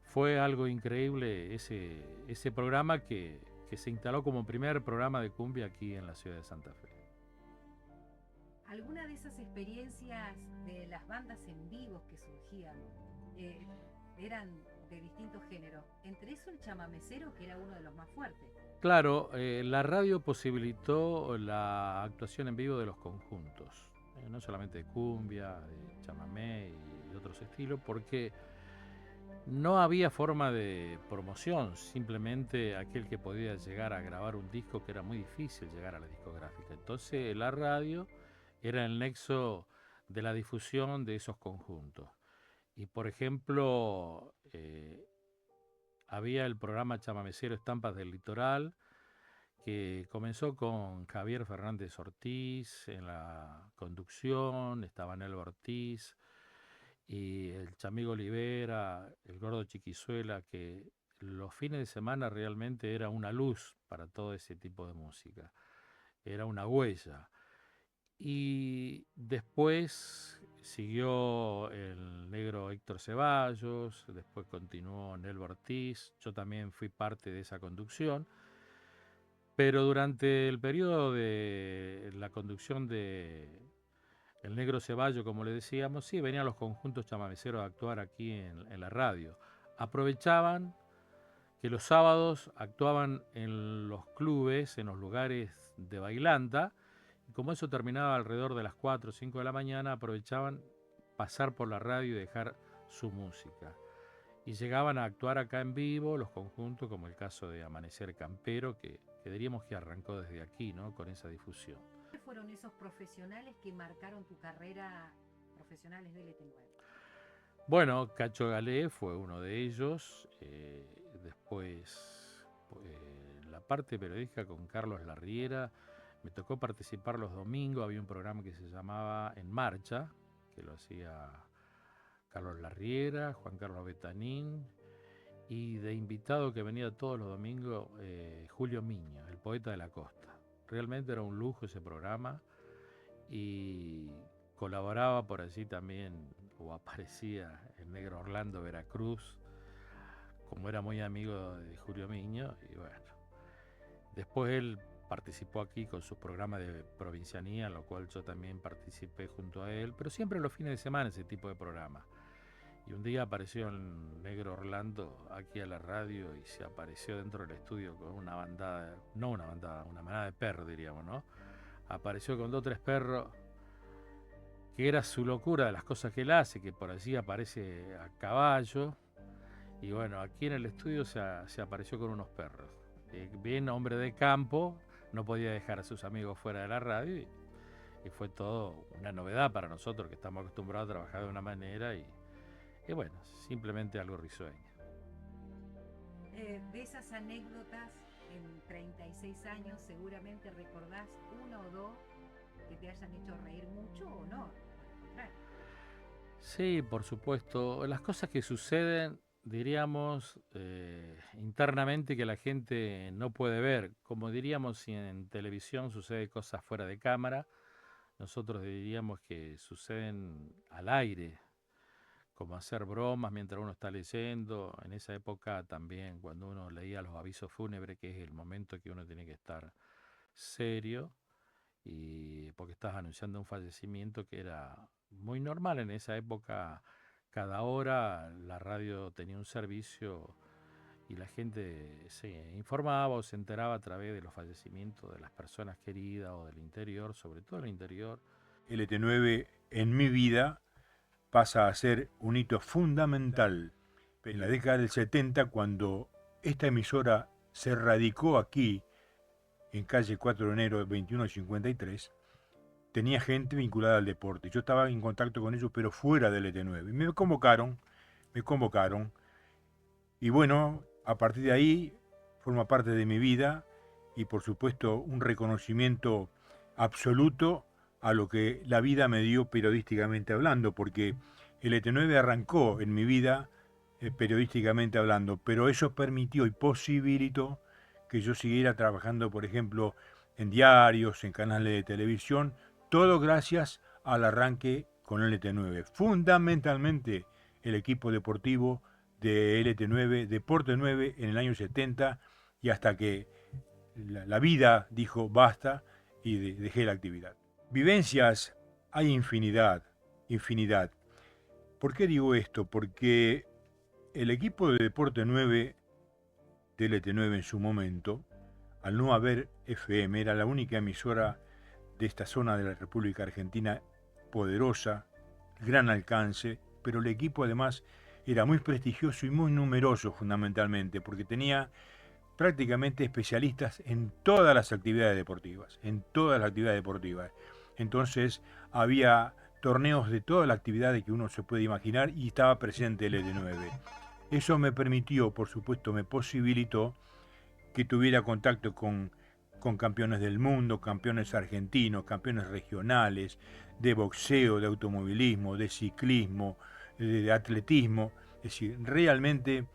Fue algo increíble ese programa que se instaló como primer programa de cumbia aquí en la ciudad de Santa Fe. ¿Alguna de esas experiencias de las bandas en vivo que surgían eran de distintos géneros? Entre eso el chamamecero, que era uno de los más fuertes. Claro, la radio posibilitó la actuación en vivo de los conjuntos, no solamente de cumbia, de chamamé y de otros estilos, porque no había forma de promoción, simplemente aquel que podía llegar a grabar un disco, que era muy difícil llegar a la discográfica. Entonces la radio era el nexo de la difusión de esos conjuntos. Y por ejemplo, había el programa chamamecero Estampas del Litoral, que comenzó con Javier Fernández Ortiz en la conducción, estaba Nelva Ortiz y el Chamigo Olivera, el Gordo Chiquizuela, que los fines de semana realmente era una luz para todo ese tipo de música, era una huella. Y después siguió el negro Héctor Ceballos, después continuó Nelva Ortiz, yo también fui parte de esa conducción. Pero durante el periodo de la conducción de El Negro Ceballo, como le decíamos, sí, venían los conjuntos chamameceros a actuar aquí en la radio. Aprovechaban que los sábados actuaban en los clubes, en los lugares de bailanta, y como eso terminaba alrededor de las 4 o 5 de la mañana, aprovechaban pasar por la radio y dejar su música. Y llegaban a actuar acá en vivo los conjuntos, como el caso de Amanecer Campero, que diríamos que arrancó desde aquí, ¿no? Con esa difusión. ¿Cuáles fueron esos profesionales que marcaron tu carrera, profesionales del LT9? Bueno, Cacho Galé fue uno de ellos. Después, la parte periodística con Carlos Larriera. Me tocó participar los domingos. Había un programa que se llamaba En Marcha, que lo hacía Carlos Larriera, Juan Carlos Betanín, y de invitado que venía todos los domingos, Julio Miño, el poeta de la costa. Realmente era un lujo ese programa y colaboraba por allí también, o aparecía el negro Orlando Veracruz, como era muy amigo de Julio Miño, y bueno, después él participó aquí con sus programas de provincianía, en lo cual yo también participé junto a él, pero siempre los fines de semana ese tipo de programas. Y un día apareció el negro Orlando aquí a la radio y se apareció dentro del estudio con una bandada, no una bandada, una manada de perros, diríamos, ¿no? Apareció con 2 o 3 perros, que era su locura de las cosas que él hace, que por allí aparece a caballo. Y bueno, aquí en el estudio se apareció con unos perros. Bien hombre de campo, no podía dejar a sus amigos fuera de la radio y fue todo una novedad para nosotros que estamos acostumbrados a trabajar de una manera y bueno, simplemente algo risueño. De esas anécdotas, en 36 años, seguramente recordás uno o dos que te hayan hecho reír mucho o no. Sí, por supuesto. Las cosas que suceden, diríamos, internamente que la gente no puede ver. Como diríamos, si en televisión sucede cosas fuera de cámara, nosotros diríamos que suceden al aire, como hacer bromas mientras uno está leyendo. En esa época también, cuando uno leía los avisos fúnebres, que es el momento que uno tiene que estar serio, y porque estás anunciando un fallecimiento que era muy normal en esa época. Cada hora la radio tenía un servicio y la gente se informaba o se enteraba a través de los fallecimientos de las personas queridas o del interior, sobre todo el interior. LT9 en mi vida pasa a ser un hito fundamental. En la década del 70, cuando esta emisora se radicó aquí, en calle 4 de enero de 2153, tenía gente vinculada al deporte. Yo estaba en contacto con ellos, pero fuera del LT9. Me convocaron, y bueno, a partir de ahí forma parte de mi vida y por supuesto un reconocimiento absoluto a lo que la vida me dio periodísticamente hablando, porque el LT9 arrancó en mi vida periodísticamente hablando, pero eso permitió y posibilitó que yo siguiera trabajando, por ejemplo, en diarios, en canales de televisión, todo gracias al arranque con el LT9. Fundamentalmente el equipo deportivo de LT9, Deporte 9, en el año 70, y hasta que la vida dijo basta y dejé la actividad. Vivencias hay infinidad. ¿Por qué digo esto? Porque el equipo de Deporte 9, de LT9 en su momento, al no haber FM, era la única emisora de esta zona de la República Argentina poderosa, gran alcance, pero el equipo además era muy prestigioso y muy numeroso fundamentalmente, porque tenía prácticamente especialistas en todas las actividades deportivas, Entonces había torneos de todas las actividades que uno se puede imaginar y estaba presente el LT9. Eso me permitió, por supuesto, me posibilitó que tuviera contacto con campeones del mundo, campeones argentinos, campeones regionales, de boxeo, de automovilismo, de ciclismo, de atletismo. Es decir, realmente,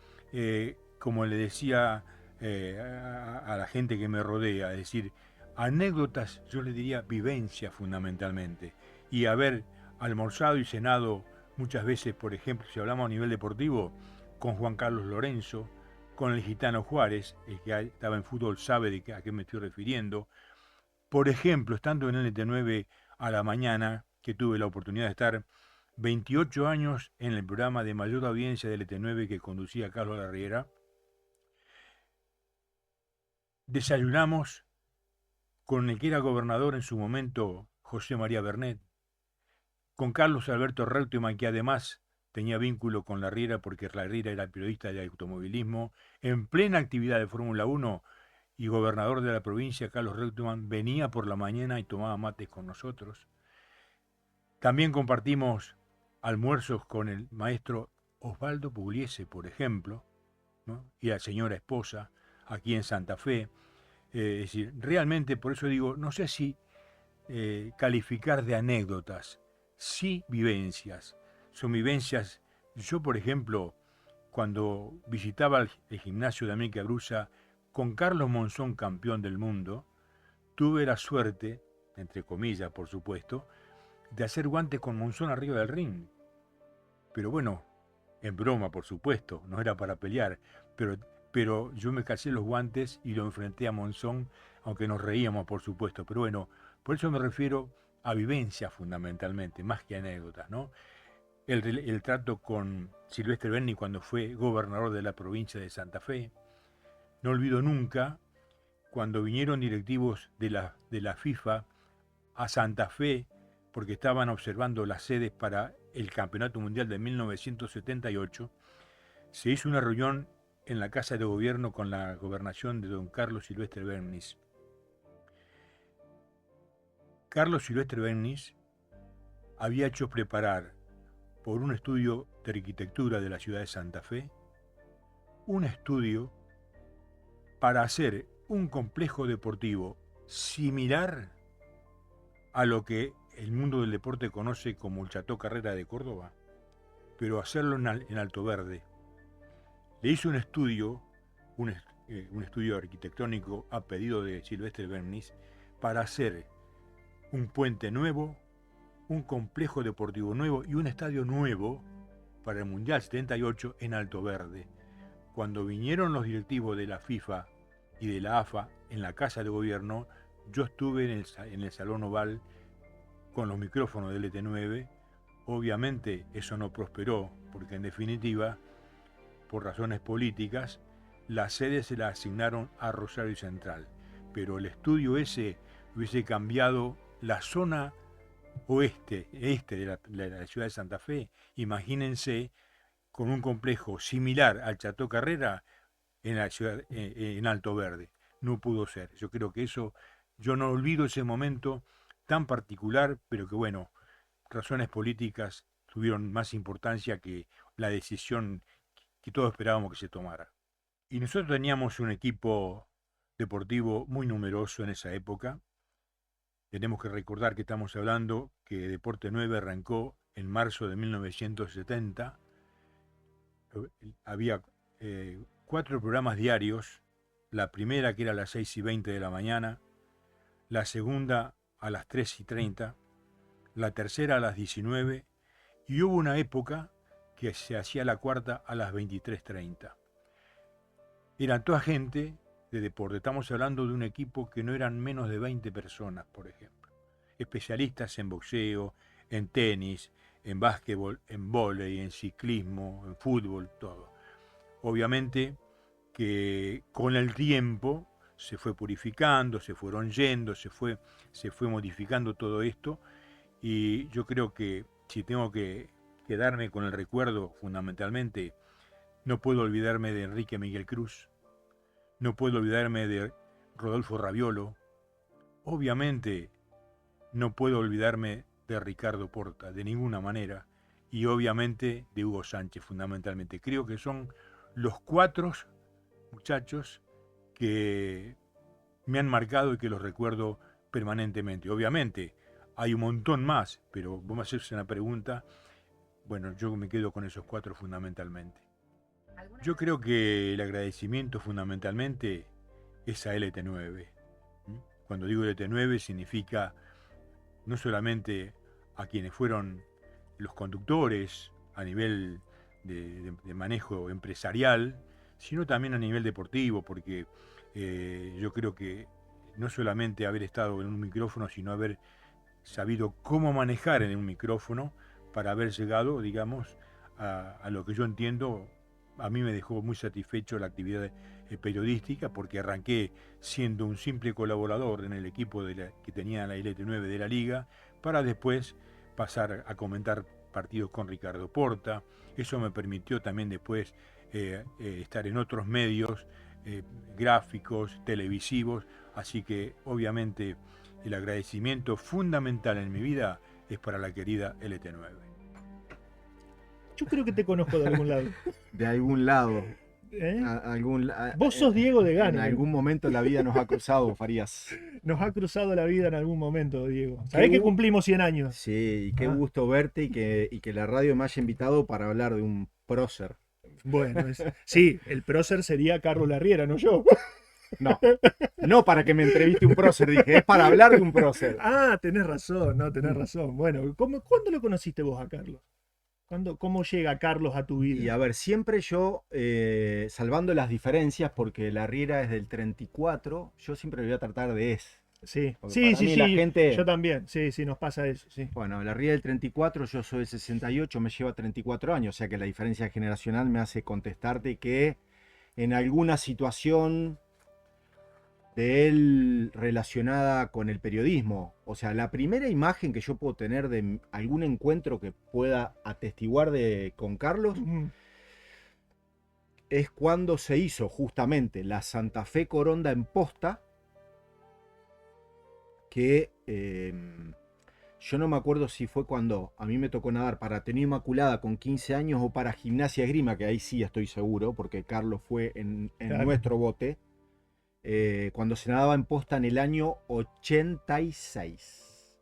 como le decía a la gente que me rodea, es decir, anécdotas, yo le diría vivencia fundamentalmente. Y haber almorzado y cenado muchas veces, por ejemplo, si hablamos a nivel deportivo, con Juan Carlos Lorenzo, con el Gitano Juárez, el que estaba en fútbol sabe a qué me estoy refiriendo. Por ejemplo, estando en el LT9 a la mañana, que tuve la oportunidad de estar 28 años en el programa de mayor audiencia del LT9 que conducía Carlos Larriera, desayunamos con el que era gobernador en su momento, José María Bernet, con Carlos Alberto Reutemann, que además tenía vínculo con Larriera porque Larriera era periodista de automovilismo, en plena actividad de Fórmula 1 y gobernador de la provincia, Carlos Reutemann venía por la mañana y tomaba mates con nosotros. También compartimos almuerzos con el maestro Osvaldo Pugliese, por ejemplo, ¿no? Y la señora esposa, aquí en Santa Fe. Es decir, realmente, por eso digo, no sé si calificar de anécdotas, sí vivencias. Son vivencias. Yo, por ejemplo, cuando visitaba el gimnasio de América Brusa con Carlos Monzón, campeón del mundo, tuve la suerte, entre comillas, por supuesto, de hacer guantes con Monzón arriba del ring. Pero bueno, en broma, por supuesto, no era para pelear, pero yo me calcé los guantes y lo enfrenté a Monzón, aunque nos reíamos, por supuesto. Pero bueno, por eso me refiero a vivencias fundamentalmente, más que anécdotas, ¿no? El trato con Silvestre Berni cuando fue gobernador de la provincia de Santa Fe. No olvido nunca cuando vinieron directivos de la FIFA a Santa Fe porque estaban observando las sedes para el Campeonato Mundial de 1978, se hizo una reunión en la Casa de Gobierno con la gobernación de don Carlos Silvestre Bernis. Carlos Silvestre Bernis había hecho preparar por un estudio de arquitectura de la ciudad de Santa Fe, un estudio para hacer un complejo deportivo similar a lo que el mundo del deporte conoce como el Chateau Carrera de Córdoba, pero hacerlo en Alto Verde. Le hizo un estudio arquitectónico a pedido de Silvestre Bernis para hacer un puente nuevo, un complejo deportivo nuevo y un estadio nuevo para el Mundial 78 en Alto Verde. Cuando vinieron los directivos de la FIFA y de la AFA en la Casa de Gobierno, yo estuve en el Salón Oval con los micrófonos del LT9. Obviamente eso no prosperó, porque en definitiva, por razones políticas, la sede se la asignaron a Rosario Central, pero el estudio ese hubiese cambiado la zona este de la ciudad de Santa Fe. Imagínense con un complejo similar al Chateau Carrera en la ciudad, en Alto Verde. No pudo ser. Yo creo que eso, yo no olvido ese momento tan particular, pero que bueno, razones políticas tuvieron más importancia que la decisión que todos esperábamos que se tomara. Y nosotros teníamos un equipo deportivo muy numeroso en esa época. Tenemos que recordar que estamos hablando que Deporte 9 arrancó en marzo de 1970. Había 4 programas diarios. La primera, que era a las 6:20 de la mañana, la segunda a las 3:30, la tercera a las 19, y hubo una época que se hacía la cuarta a las 23:30. Eran toda gente de deporte. Estamos hablando de un equipo que no eran menos de 20 personas, por ejemplo. Especialistas en boxeo, en tenis, en básquetbol, en vóley, en ciclismo, en fútbol, todo. Obviamente que con el tiempo se fue purificando, se fueron yendo, se fue modificando todo esto, y yo creo que si tengo que quedarme con el recuerdo, fundamentalmente, no puedo olvidarme de Enrique Miguel Cruz, no puedo olvidarme de Rodolfo Raviolo, obviamente no puedo olvidarme de Ricardo Porta, de ninguna manera, y obviamente de Hugo Sánchez, fundamentalmente. Creo que son los 4 muchachos que me han marcado y que los recuerdo permanentemente. Obviamente hay un montón más, pero vos me haces una pregunta, bueno, yo me quedo con esos 4 fundamentalmente. Yo creo que el agradecimiento fundamentalmente es a LT9. Cuando digo LT9 significa no solamente a quienes fueron los conductores a nivel de manejo empresarial, sino también a nivel deportivo, porque yo creo que no solamente haber estado en un micrófono, sino haber sabido cómo manejar en un micrófono para haber llegado, digamos, a lo que yo entiendo. A mí me dejó muy satisfecho la actividad periodística, porque arranqué siendo un simple colaborador en el equipo que tenía la LT9 de la Liga, para después pasar a comentar partidos con Ricardo Porta. Eso me permitió también después estar en otros medios gráficos, televisivos, así que obviamente el agradecimiento fundamental en mi vida es para la querida LT9. Yo creo que te conozco de algún lado. De algún lado. ¿Eh? Vos sos Diego de Gane. En algún momento la vida nos ha cruzado, Farías. Nos ha cruzado la vida en algún momento, Diego. ¿Sabés que cumplimos 100 años? Sí, y qué gusto verte y que la radio me haya invitado para hablar de un prócer. Bueno, sí, el prócer sería Carlos Larriera, no yo. No para que me entreviste un prócer, dije, es para hablar de un prócer. Ah, tenés razón, tenés razón. Bueno, ¿cuándo lo conociste vos a Carlos? ¿Cómo llega Carlos a tu vida? Y a ver, siempre yo, salvando las diferencias, porque la Riera es del 34, yo siempre lo voy a tratar de es. Sí, sí, la gente... yo también, sí, nos pasa eso. Sí. Bueno, la Riera del 34, yo soy del 68, me lleva 34 años, o sea que la diferencia generacional me hace contestarte que en alguna situación de él relacionada con el periodismo, o sea, la primera imagen que yo puedo tener de algún encuentro que pueda atestiguar con Carlos es cuando se hizo justamente la Santa Fe Coronda en Posta, que yo no me acuerdo si fue cuando a mí me tocó nadar para Ateneo Inmaculada con 15 años o para Gimnasia Esgrima, que ahí sí estoy seguro, porque Carlos fue en nuestro bote. Cuando se nadaba en Posta en el año 86.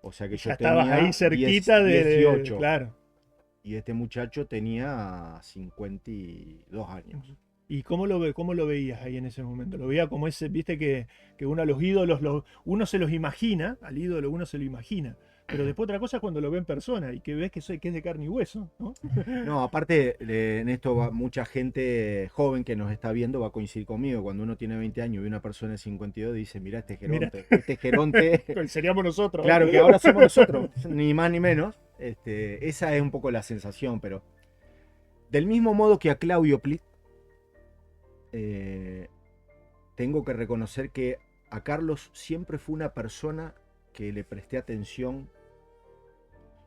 O sea que yo estabas tenía ahí cerquita 18. Claro. Y este muchacho tenía 52 años. ¿Y cómo lo veías ahí en ese momento? Lo veía como ese, viste que uno a los ídolos, uno se los imagina, al ídolo uno se lo imagina. Pero después otra cosa es cuando lo ve en persona y que ves que es de carne y hueso, ¿no? No, aparte en esto mucha gente joven que nos está viendo va a coincidir conmigo. Cuando uno tiene 20 años y una persona de 52 dice, mirá este geronte. Este geronte... Seríamos nosotros. Claro, que ahora somos nosotros, ni más ni menos. Esa es un poco la sensación, pero del mismo modo que a Claudio Plit, tengo que reconocer que a Carlos siempre fue una persona que le presté atención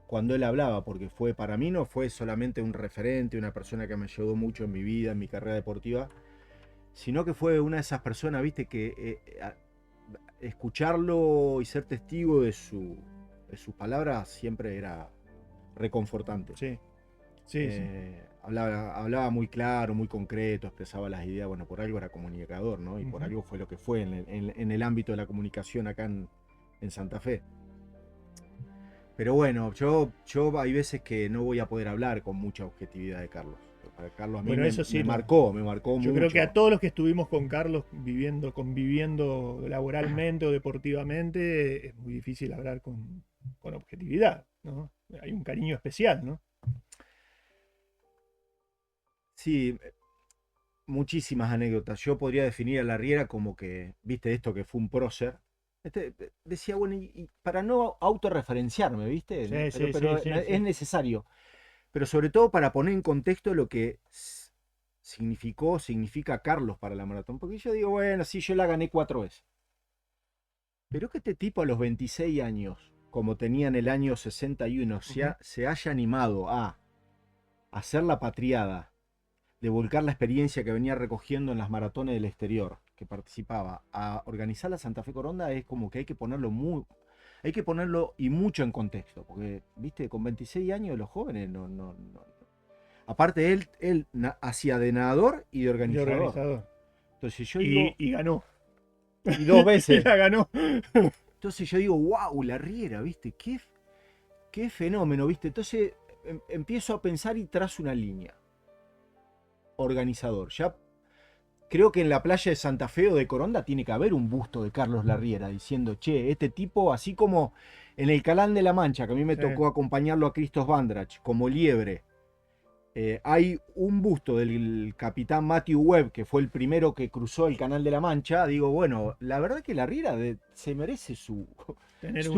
cuando él hablaba, porque para mí no fue solamente un referente, una persona que me ayudó mucho en mi vida, en mi carrera deportiva, sino que fue una de esas personas, viste, que escucharlo y ser testigo de sus palabras siempre era reconfortante. Sí. Hablaba muy claro, muy concreto, expresaba las ideas, bueno, por algo era comunicador, ¿no? Y por algo fue lo que fue en el ámbito de la comunicación acá en Santa Fe. Pero bueno, yo hay veces que no voy a poder hablar con mucha objetividad de Carlos. Para Carlos a mí eso sí, me marcó mucho. Yo creo que a todos los que estuvimos con Carlos conviviendo laboralmente o deportivamente, es muy difícil hablar con objetividad, ¿no? Hay un cariño especial, ¿no? Sí, muchísimas anécdotas. Yo podría definir a la Riera como que, viste, esto que fue un prócer. Decía, bueno, y para no autorreferenciarme, ¿viste? Pero es necesario. Pero sobre todo para poner en contexto lo que significa Carlos para la maratón. Porque yo digo, bueno, sí, yo la gané 4 veces. Pero que este tipo a los 26 años, como tenía en el año 61, se haya animado a hacer la patriada, de volcar la experiencia que venía recogiendo en las maratones del exterior, que participaba, a organizar la Santa Fe Coronda, es como que hay que ponerlo y mucho en contexto, porque, viste, con 26 años los jóvenes no. Aparte él hacía de nadador y de organizador. Entonces yo digo, y ganó. Y 2 veces. Y la ganó. Entonces yo digo, wow, la Riera, viste, qué fenómeno, viste. Entonces empiezo a pensar y trazo una línea. Organizador. Ya creo que en la playa de Santa Fe o de Coronda tiene que haber un busto de Carlos Larriera diciendo, che, este tipo, así como en el Calán de la Mancha, que a mí me tocó acompañarlo a Christos Vandrach como liebre, hay un busto del capitán Matthew Webb, que fue el primero que cruzó el Canal de la Mancha. Digo, bueno, la verdad que Larriera se merece su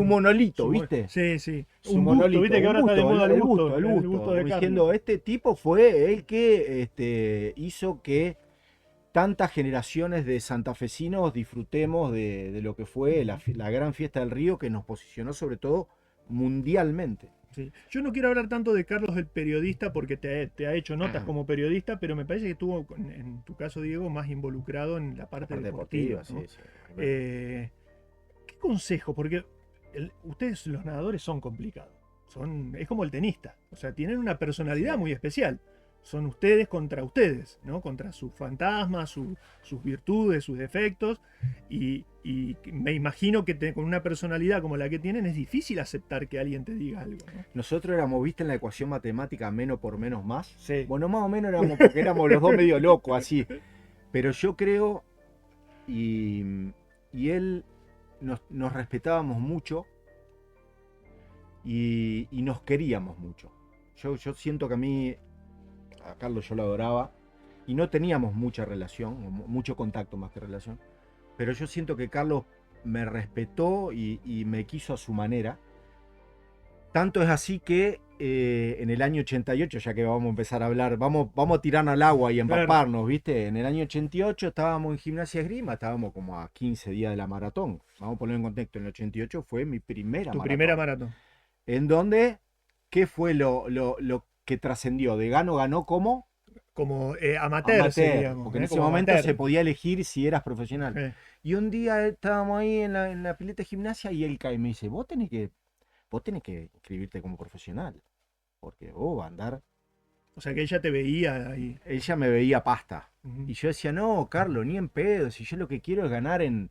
monolito, ¿viste? Sí. Un monolito, ¿viste? Que ahora está de moda el busto de diciendo, este tipo fue el que hizo que tantas generaciones de santafesinos disfrutemos de lo que fue la gran fiesta del Río, que nos posicionó sobre todo mundialmente. Sí. Yo no quiero hablar tanto de Carlos el periodista porque te ha hecho notas como periodista, pero me parece que estuvo, en tu caso, Diego, más involucrado en la parte deportiva, ¿no? Sí. ¿Qué consejo? Porque ustedes, los nadadores, son complicados. Es como el tenista. O sea, tienen una personalidad muy especial. Son ustedes contra ustedes, ¿no? Contra sus fantasmas, sus virtudes, sus defectos. Y me imagino que con una personalidad como la que tienen es difícil aceptar que alguien te diga algo, ¿no? Nosotros éramos, viste, en la ecuación matemática menos por menos más. Sí. Bueno, más o menos éramos, porque éramos los dos medio locos, así. Pero yo creo, y él nos respetábamos mucho y nos queríamos mucho. Yo siento que a Carlos yo lo adoraba y no teníamos mucha relación, mucho contacto más que relación, pero yo siento que Carlos me respetó y me quiso a su manera. Tanto es así que en el año 88, ya que vamos a empezar a hablar, vamos a tirarnos al agua y empaparnos, ¿viste? En el año 88 estábamos en Gimnasia Esgrima, estábamos como a 15 días de la maratón. Vamos a poner en contexto, en el 88 fue mi primera maratón. Tu primera maratón. En donde, ¿qué fue lo que trascendió? De ganó como amateur, digamos, porque en ese momento se podía elegir si eras profesional. Y un día estábamos ahí en la pileta de gimnasia y él cae y me dice, vos tenés que inscribirte como profesional, porque vos vas a andar. O sea que ella te veía ahí. Ella me veía pasta. Y yo decía, no, Carlos, ni en pedo, si yo lo que quiero es ganar en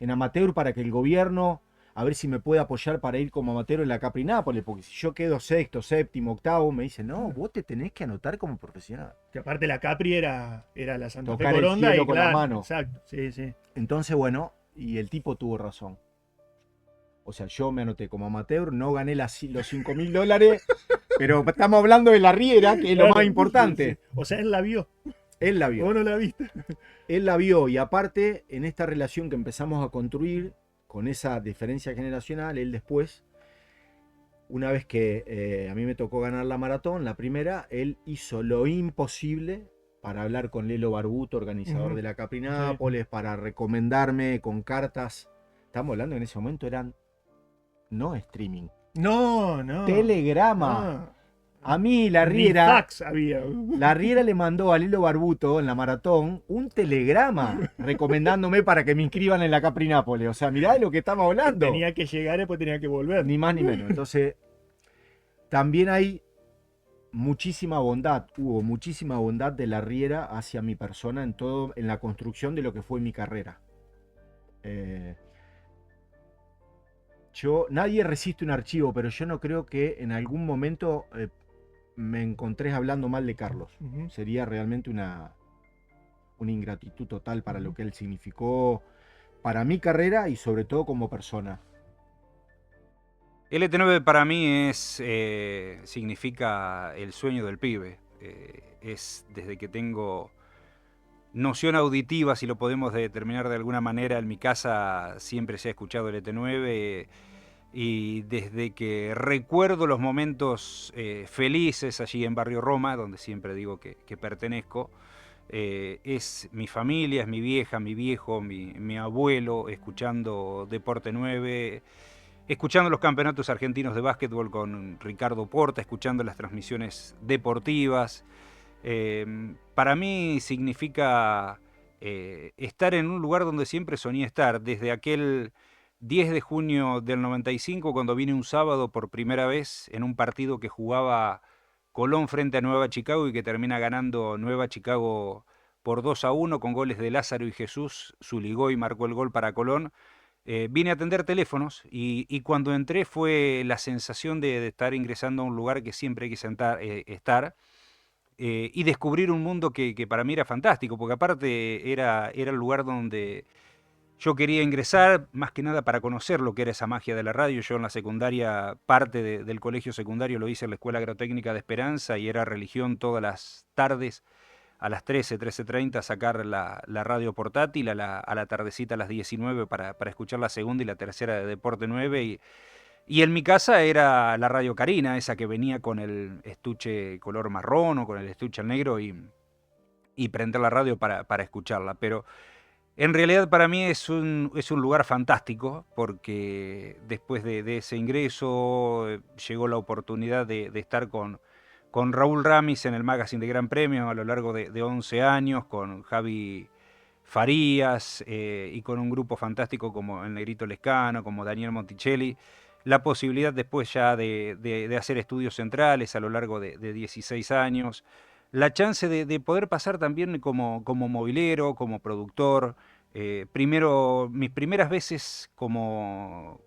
amateur para que el gobierno, a ver si me puede apoyar para ir como amateur en la Capri Nápoles, porque si yo quedo sexto, séptimo, octavo, me dice, no, vos te tenés que anotar como profesional. Que aparte la Capri era la Santa Fe Tocar Coronda el cielo y con la mano. Exacto, sí. Entonces, bueno, y el tipo tuvo razón. O sea, yo me anoté como amateur, no gané los $5.000, pero estamos hablando de la Riera, que es lo más importante. Sí. O sea, él la vio. Él la vio. ¿Vos no la viste? Él la vio, y aparte, en esta relación que empezamos a construir, con esa diferencia generacional, él después, una vez que a mí me tocó ganar la maratón, la primera, él hizo lo imposible para hablar con Lelo Barbuto, organizador Ujú. de la Caprinápolis, para recomendarme con cartas. Estamos hablando en ese momento eran no streaming. No. Telegrama. No. A mí la Ni Riera, fax había. la Riera le mandó a Lelo Barbuto en la maratón un telegrama recomendándome para que me inscriban en la Caprinápolis. O sea, mirá de lo que estamos hablando. Tenía que llegar y después tenía que volver. Ni más ni menos. Entonces, también hay muchísima bondad, hubo muchísima bondad de la Riera hacia mi persona en la construcción de lo que fue mi carrera. Nadie resiste un archivo, pero yo no creo que en algún momento me encontré hablando mal de Carlos. Ujú. Sería realmente una ingratitud total para lo que él significó para mi carrera y sobre todo como persona. LT9 para mí significa el sueño del pibe. Es desde que tengo noción auditiva, si lo podemos determinar de alguna manera. En mi casa siempre se ha escuchado LT9 y desde que recuerdo los momentos felices allí en Barrio Roma, donde siempre digo que pertenezco, es mi familia, es mi vieja, mi viejo, mi abuelo, escuchando Deporte 9, escuchando los campeonatos argentinos de básquetbol con Ricardo Porta, escuchando las transmisiones deportivas. Para mí significa estar en un lugar donde siempre soñé estar, desde aquel 10 de junio del 95, cuando vine un sábado por primera vez en un partido que jugaba Colón frente a Nueva Chicago y que termina ganando Nueva Chicago por 2-1 con goles de Lázaro y Jesús. Zuligoy marcó el gol para Colón. Vine a atender teléfonos y cuando entré fue la sensación de estar ingresando a un lugar que siempre quise estar y descubrir un mundo que para mí era fantástico, porque aparte era el lugar donde yo quería ingresar, más que nada para conocer lo que era esa magia de la radio. Yo en la secundaria, parte del colegio secundario lo hice en la Escuela Agrotécnica de Esperanza y era religión todas las tardes a las 13:30 sacar la radio portátil, a la tardecita a las 19 para escuchar la segunda y la tercera de Deporte 9 y en mi casa era la radio Carina, esa que venía con el estuche color marrón o con el estuche negro y prender la radio para escucharla. Pero en realidad para mí es un lugar fantástico porque después de ese ingreso llegó la oportunidad de estar con Raúl Ramis en el magazine de Gran Premio a lo largo de 11 años, con Javi Farías y con un grupo fantástico como el Negrito Lescano, como Daniel Monticelli. La posibilidad después ya de hacer estudios centrales a lo largo de 16 años. La chance de poder pasar también como movilero, como productor. Primero, mis primeras veces como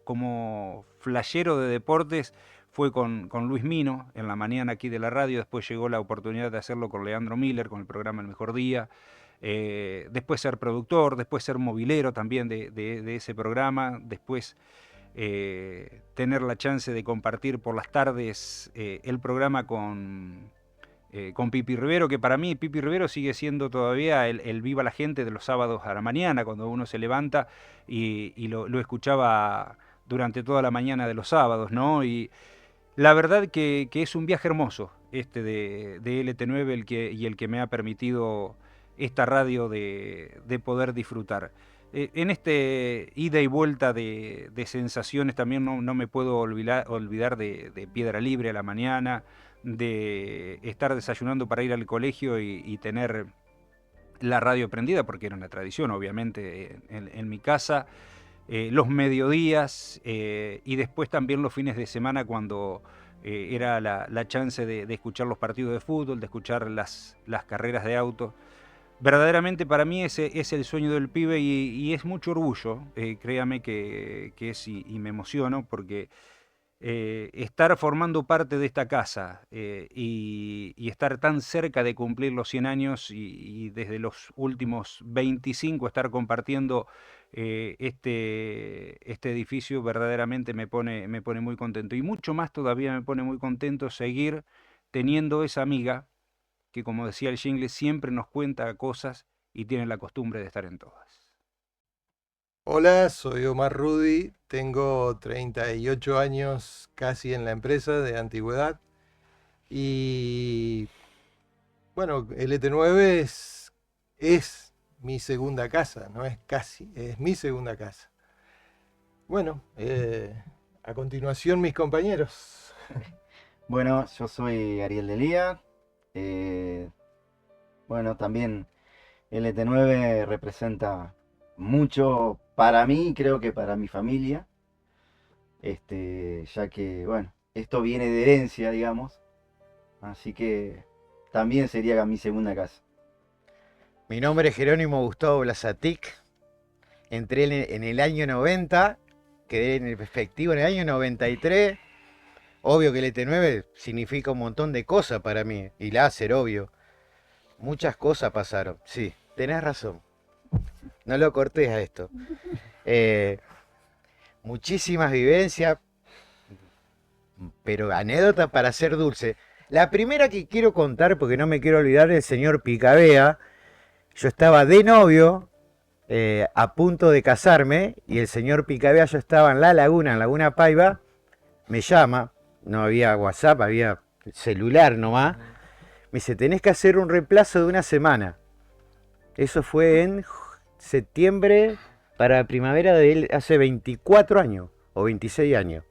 flashero de deportes fue con Luis Mino en la mañana aquí de la radio. Después llegó la oportunidad de hacerlo con Leandro Miller, con el programa El Mejor Día. Después ser productor, después ser movilero también de ese programa. Después tener la chance de compartir por las tardes el programa con Pipi Rivero, que para mí Pipi Rivero sigue siendo todavía el viva la gente de los sábados a la mañana, cuando uno se levanta y lo escuchaba durante toda la mañana de los sábados, ¿no? Y la verdad que es un viaje hermoso este de LT9 el que me ha permitido esta radio de poder disfrutar. En este ida y vuelta de sensaciones también no me puedo olvidar de Piedra Libre a la mañana, de estar desayunando para ir al colegio y tener la radio prendida, porque era una tradición obviamente en mi casa, los mediodías y después también los fines de semana cuando era la chance de escuchar los partidos de fútbol, de escuchar las carreras de auto. Verdaderamente para mí ese es el sueño del pibe y es mucho orgullo, créame que es y me emociono porque estar formando parte de esta casa y estar tan cerca de cumplir los 100 años y desde los últimos 25 estar compartiendo este edificio verdaderamente me pone muy contento. Y mucho más todavía me pone muy contento seguir teniendo esa amiga que, como decía el jingle, siempre nos cuenta cosas y tiene la costumbre de estar en todas. Hola, soy Omar Rudy, tengo 38 años casi en la empresa de antigüedad y bueno, LT9 es mi segunda casa, no es casi, es mi segunda casa. Bueno, a continuación mis compañeros. Bueno, yo soy Ariel Delía. Bueno, también LT9 representa mucho para mí y creo que para mi familia. Ya que, bueno, esto viene de herencia, digamos. Así que también sería mi segunda casa. Mi nombre es Jerónimo Gustavo Blasatic. Entré en el año 90, quedé en el efectivo en el año 93. Obvio que el ET9 significa un montón de cosas para mí. Y láser, obvio. Muchas cosas pasaron. Sí, tenés razón. No lo cortés a esto. Muchísimas vivencias, pero anécdotas para ser dulce. La primera que quiero contar, porque no me quiero olvidar del señor Picabea. Yo estaba de novio, a punto de casarme, y el señor Picabea, yo estaba en La Laguna, en Laguna Paiva, me llama, no había WhatsApp, había celular nomás. Me dice, tenés que hacer un reemplazo de una semana. Eso fue en septiembre para la primavera de él, hace 24 años o 26 años.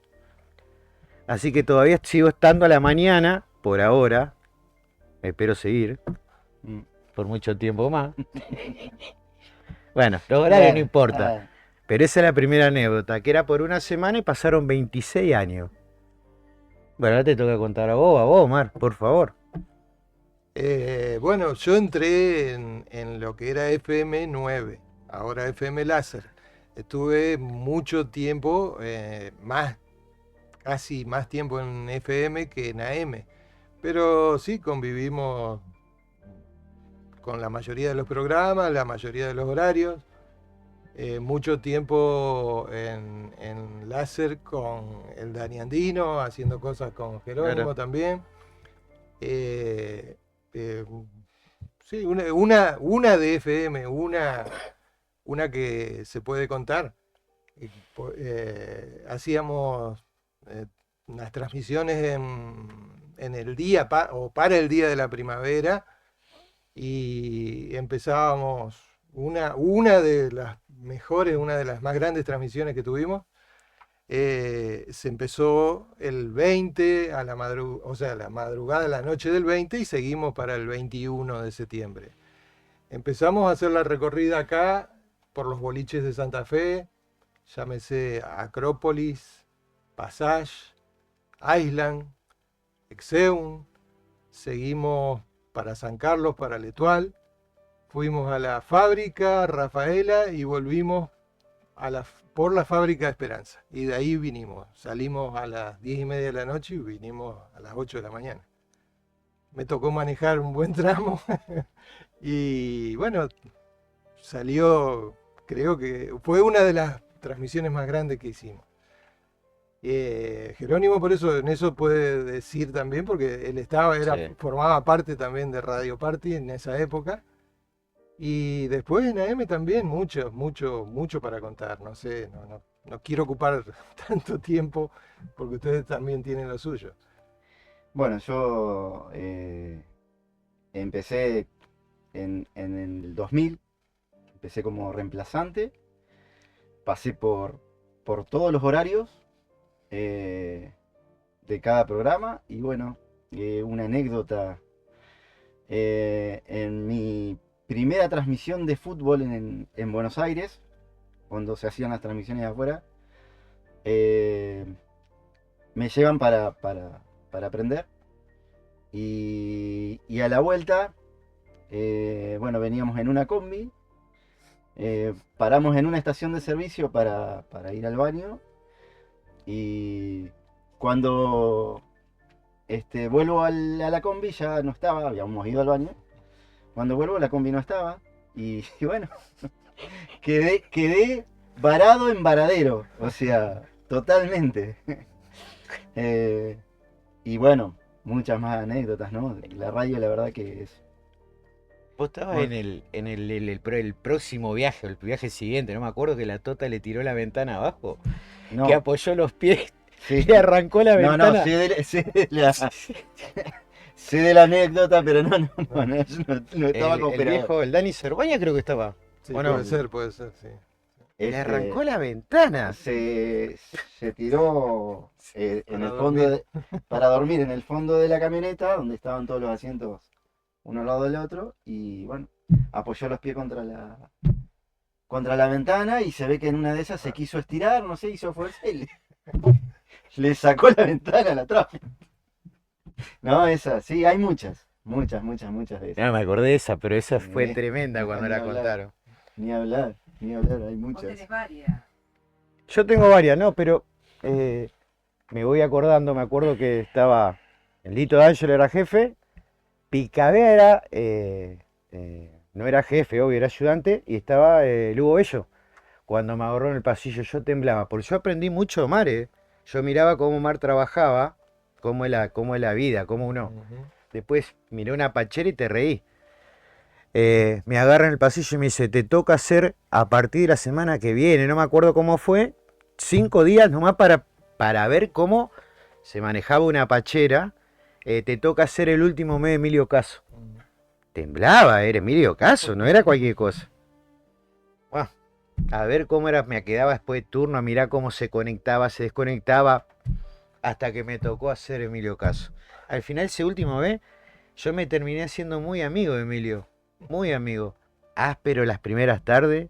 Así que todavía sigo estando a la mañana, por ahora. Espero seguir por mucho tiempo más. Bueno, los horarios no importa. Pero esa es la primera anécdota, que era por una semana y pasaron 26 años. Bueno, ahora te toca contar a vos, Omar, por favor. Bueno, yo entré en lo que era FM 9, ahora FM Láser. Estuve mucho tiempo, casi más tiempo en FM que en AM. Pero sí, convivimos con la mayoría de los programas, la mayoría de los horarios. Mucho tiempo en Láser con el Dani Andino, haciendo cosas con Jerónimo Claro. también. Sí, una de FM, una que se puede contar. Hacíamos unas transmisiones en el día o para el día de la primavera y empezábamos una de las mejores, una de las más grandes transmisiones que tuvimos. Se empezó el 20 a la madrugada, la noche del 20 y seguimos para el 21 de septiembre. Empezamos a hacer la recorrida acá por los boliches de Santa Fe, llámese Acrópolis, Passage, Island, Exeun, seguimos para San Carlos, para L'Etoile, fuimos a la fábrica Rafaela y volvimos por la fábrica Esperanza. Y de ahí vinimos, salimos a las 10:30 de la noche y vinimos a las 8 de la mañana. Me tocó manejar un buen tramo y bueno, salió, creo que fue una de las transmisiones más grandes que hicimos. Jerónimo por eso en eso puede decir también, porque él formaba parte también de Radio Party en esa época. Y después en AM también mucho para contar. No sé, no quiero ocupar tanto tiempo porque ustedes también tienen lo suyo. Bueno, yo empecé en el 2000, empecé como reemplazante, pasé por todos los horarios de cada programa y bueno, una anécdota, en mi primera transmisión de fútbol en Buenos Aires, cuando se hacían las transmisiones de afuera, me llevan para aprender y a la vuelta, bueno, veníamos en una combi, paramos en una estación de servicio para ir al baño y cuando vuelvo a la combi ya no estaba, habíamos ido al baño. Cuando vuelvo la combi no estaba y bueno, quedé varado en Varadero, o sea, totalmente. Y bueno, muchas más anécdotas, ¿no? La radio la verdad que es... Vos estabas en el próximo viaje, el viaje siguiente, no me acuerdo que la Tota le tiró la ventana abajo, No. que apoyó los pies Sí. y arrancó la No, ventana. no, Sé de la anécdota, pero no estaba El cooperador. viejo, el Dani Cerbaña creo que estaba. Sí, ¿O no? puede ser, sí. Le arrancó la ventana. Se tiró en Para el fondo para dormir en el fondo de la camioneta, donde estaban todos los asientos uno al lado del otro, y bueno, apoyó los pies contra la ventana y se ve que en una de esas se quiso estirar, no sé, hizo fuerza y le sacó la ventana a la traje. No, esa, sí, hay muchas de esas. No me acordé de esa, pero esa fue Sí. tremenda cuando la Ni hablar. contaron. Ni hablar, hay Vos muchas. tenés varias. Yo tengo varias, ¿no? Pero me voy acordando, me acuerdo que estaba el Lito D'Angelo era jefe, Picabea era, no era jefe, obvio, era ayudante, y estaba Lugo Bello. Cuando me agarró en el pasillo yo temblaba, porque yo aprendí mucho de Mar, ¿eh? Yo miraba cómo Mar trabajaba, cómo es la vida, cómo uno. Después miré una pachera y te reí. Me agarra en el pasillo y me dice, te toca hacer a partir de la semana que viene, no me acuerdo cómo fue, 5 días nomás para ver cómo se manejaba una pachera, te toca hacer el último mes de Emilio Caso. Temblaba, era Emilio Caso, no era cualquier cosa. Bueno, a ver cómo era, me quedaba después de turno a mirar cómo se conectaba, se desconectaba, hasta que me tocó hacer Emilio Caso. Al final ese último mes, yo me terminé haciendo muy amigo de Emilio. Muy amigo. Áspero las primeras tardes.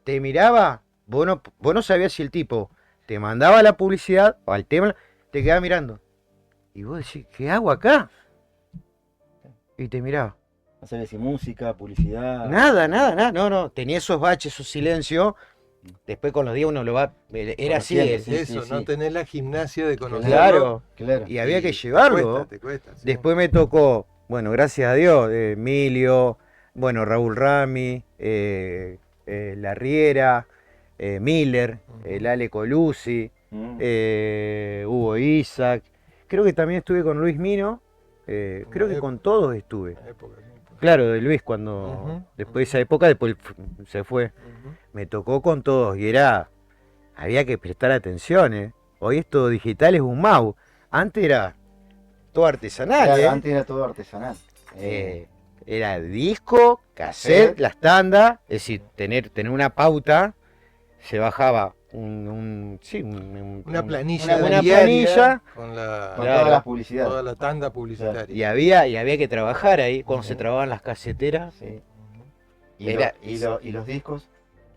Te miraba, vos no sabías si el tipo te mandaba la publicidad o al tema, te quedaba mirando. Y vos decís, ¿qué hago acá? Y te miraba. No sabía si música, publicidad. Nada, no. Tenía esos baches, esos silencios. Después con los días uno lo va. Era así. Eso, no tenés la gimnasia de conocerlo. Claro. Y había que llevarlo. Te cuesta, sí. Después me tocó, bueno, gracias a Dios, Emilio, bueno, Raúl Rami, La Riera, Miller, el Ale Colucci, Hugo Isaac. Creo que también estuve con Luis Mino. Creo que con todos estuve. Claro, de Luis, cuando después de esa época, después se fue. Me tocó con todos y había que prestar atención, ¿eh? Hoy es todo digital, es un mouse. Antes era todo artesanal, Claro, ¿eh? antes era todo artesanal. Era disco, cassette, las tandas, es decir, tener una pauta, se bajaba una planilla una diaria planilla con toda la publicidad. Toda la tanda publicitaria. y había que trabajar ahí cuando se trabajaban las caseteras. Sí. Era- Y los discos,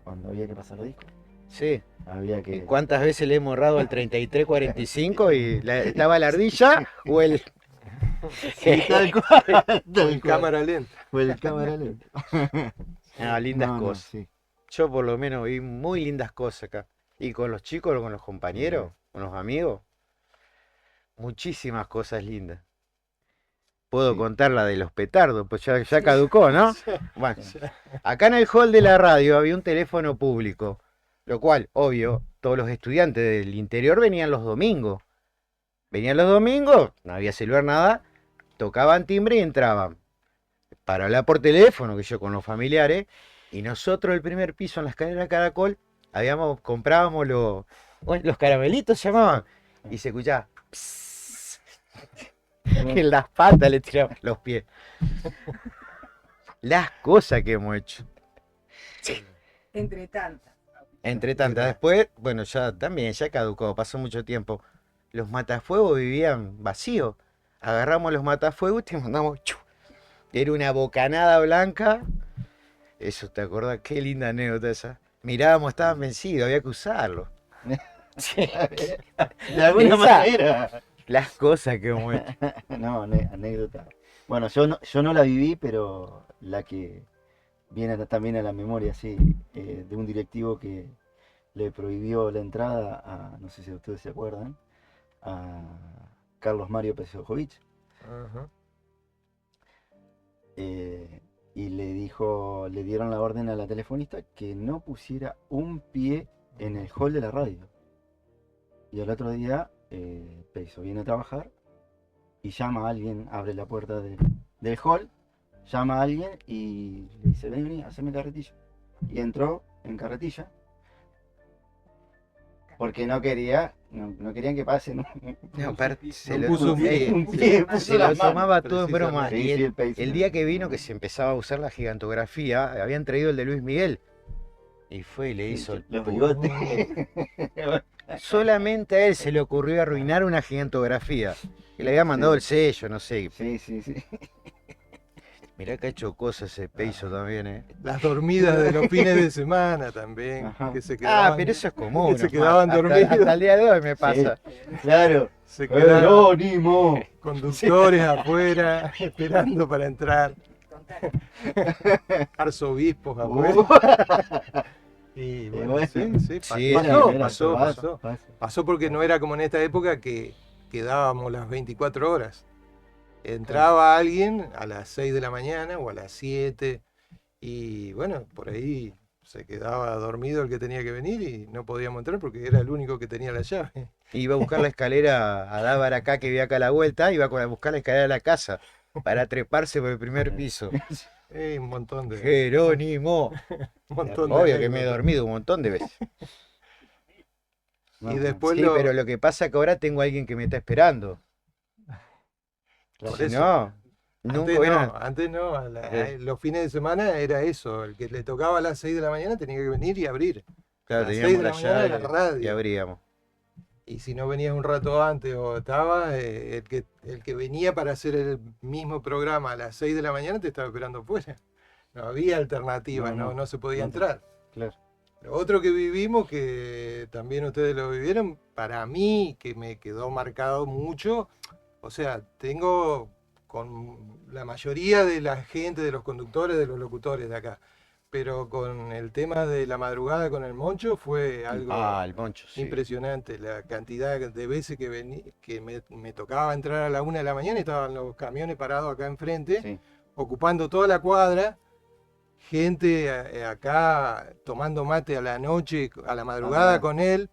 cuando había que pasar los discos. Sí. Había que. ¿Cuántas veces le hemos errado al 3345 y estaba la ardilla o el Sí, tal cual. Con cámara lenta. Fue el cámara lenta. lindas No, cosas. sí. Yo por lo menos vi muy lindas cosas acá. Y con los chicos, con los compañeros, con los amigos, muchísimas cosas lindas. Puedo contar la de los petardos, pues ya caducó, ¿no? Bueno, acá en el hall de la radio había un teléfono público, lo cual, obvio, todos los estudiantes del interior venían los domingos. Venían los domingos, no había celular, nada, tocaban timbre y entraban. Para hablar por teléfono, que yo con los familiares, y nosotros el primer piso en la escalera Caracol, comprábamos los caramelitos, se llamaban, y se escuchaba, pss, que en las patas le tiraban los pies. Las cosas que hemos hecho. Entre tantas. Entre tantas, después, bueno, ya caducó, pasó mucho tiempo. Los matafuegos vivían vacíos. Agarramos los matafuegos y te mandamos. Era una bocanada blanca. Eso, ¿te acordás? Qué linda anécdota esa. Mirábamos, estaban vencidos, había que usarlo. De alguna manera. Las cosas que hemos hecho. No, anécdota. Bueno, yo no la viví, pero la que viene también a la memoria, sí, de un directivo que le prohibió la entrada a, no sé si ustedes se acuerdan, a Carlos Mario Pesojovic. Ajá. Y le dieron la orden a la telefonista que no pusiera un pie en el hall de la radio. Y al otro día, Peso viene a trabajar y llama a alguien, abre la puerta del hall, llama a alguien y le dice, vení, haceme carretilla. Y entró en carretilla. Porque no querían que pase, ¿no? No, aparte, se No lo, puso un pie, un pie, puso se la lo mano. tomaba todo en broma. Sí, Y sí, el, el país. el día que vino, que se empezaba a usar la gigantografía, habían traído el de Luis Miguel. Y fue y le hizo el Los bigotes. Solamente a él se le ocurrió arruinar una gigantografía. Que le había mandado el sello, no sé. Sí, sí, sí. Mirá que ha hecho cosas ese Peiso también, ¿eh? Las dormidas de los fines de semana también, que se quedaban, Pero eso es común. que se quedaban dormidos. Hasta el día de hoy me pasa. Claro. Se quedaban Jerónimo. conductores afuera esperando para entrar. Arzobispos afuera. Y bueno, sí, pasó porque no era como en esta época que quedábamos las 24 horas. Entraba alguien a las 6 de la mañana o a las 7 y bueno, por ahí se quedaba dormido el que tenía que venir y no podíamos entrar porque era el único que tenía la llave. Iba a buscar la escalera a Dávar acá, que vivía acá a la vuelta, iba a buscar la escalera de la casa para treparse por el primer piso. Un montón de... Jerónimo. Un montón de Obvio que me he anécdotas. dormido un montón de veces. Y después sí, pero lo que pasa es que ahora tengo a alguien que me está esperando. Por Si eso. no, nunca Antes no, los fines de semana era eso, el que le tocaba a las 6 de la mañana tenía que venir y abrir. Claro, a las 6 teníamos de la la mañana era llave radio. y abríamos. Y si no venías un rato antes o estabas, el que venía para hacer el mismo programa a las 6 de la mañana te estaba esperando afuera. No había alternativa, no se podía entrar. Claro. Lo otro que vivimos, que también ustedes lo vivieron, para mí, que me quedó marcado mucho, o sea, tengo con la mayoría de la gente, de los conductores, de los locutores de acá, pero con el tema de la madrugada con el Moncho fue algo el Moncho, sí. impresionante. La cantidad de veces que me tocaba entrar a la 1 de la mañana y estaban los camiones parados acá enfrente, ocupando toda la cuadra, gente acá tomando mate a la noche, a la madrugada con él,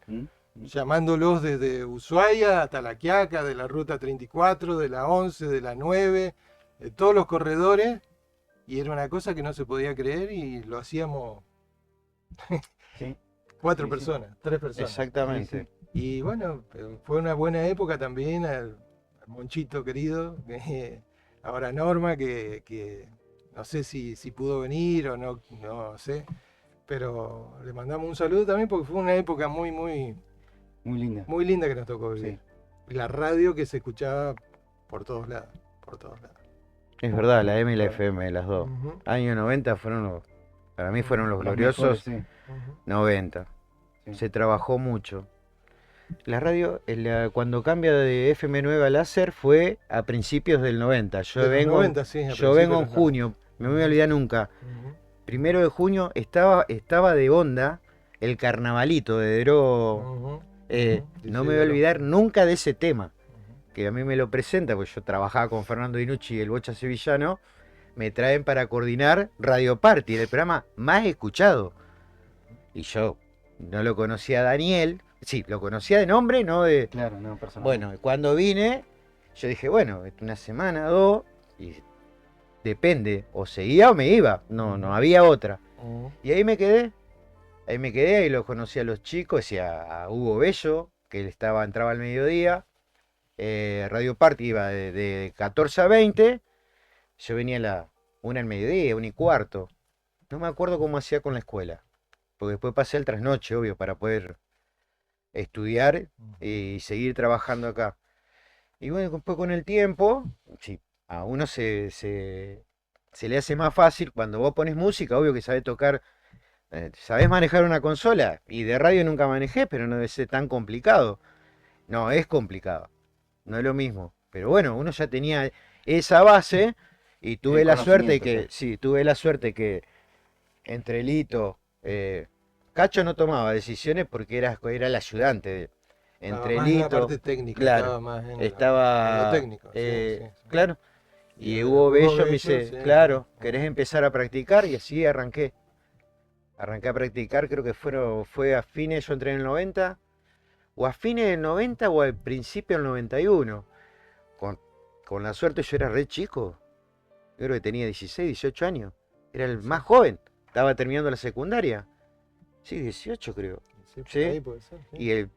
llamándolos desde Ushuaia hasta La Quiaca, de la ruta 34, de la 11, de la 9, de todos los corredores, y era una cosa que no se podía creer y lo hacíamos 4 personas, 3 personas. Exactamente. Y bueno, fue una buena época también al Monchito querido, ahora Norma, que no sé si pudo venir o no sé, pero le mandamos un saludo también porque fue una época muy linda. Muy linda que nos tocó vivir. La radio que se escuchaba por todos lados, Es verdad, la M y la FM, las dos. Años 90 para mí fueron los gloriosos mejores, 90. Se trabajó mucho. La radio, cuando cambia de FM9 a láser fue a principios del 90. Yo De los vengo, 90, sí, a yo principios vengo de en los junio, no me voy a olvidar nunca. 1 de junio estaba de onda el carnavalito de Deró. No me voy a olvidar nunca de ese tema, que a mí me lo presenta, porque yo trabajaba con Fernando Dinucci y el Bocha Sevillano, me traen para coordinar Radio Party, el programa más escuchado. Y yo no lo conocía a Daniel, sí, lo conocía de nombre, no de... Claro, no, personal. Bueno, cuando vine, yo dije, bueno, una semana, 2, y depende, o seguía o me iba, no había otra. Y ahí me quedé, ahí los conocí a los chicos y a Hugo Bello, que él entraba al mediodía. Radio Party iba de 14 a 20, yo venía a 1 al mediodía, 1:15. No me acuerdo cómo hacía con la escuela, porque después pasé el trasnoche, obvio, para poder estudiar y seguir trabajando acá. Y bueno, después con el tiempo, sí, a uno se le hace más fácil cuando vos pones música, obvio que sabés tocar, sabés manejar una consola, y de radio nunca manejé, pero no debe ser tan complicado. No, es complicado, no es lo mismo. Pero bueno, uno ya tenía esa base y tuve la suerte que entre Lito, Cacho no tomaba decisiones porque era el ayudante. Entre Estaba más en la Lito, parte técnica, claro, estaba más en estaba lo técnico, sí. claro. Y Y Hugo Bello me Bello, dice, sí. claro, ¿querés empezar a practicar? Y así arranqué. Arranqué a practicar, creo que fue a fines, yo entré en el 90, o a fines del 90 o al principio del 91. Con la suerte yo era re chico, creo que tenía 16, 18 años, era el más joven, estaba terminando la secundaria. Sí, 18 creo. Sí, por ¿sí? ahí puede ser, sí. Y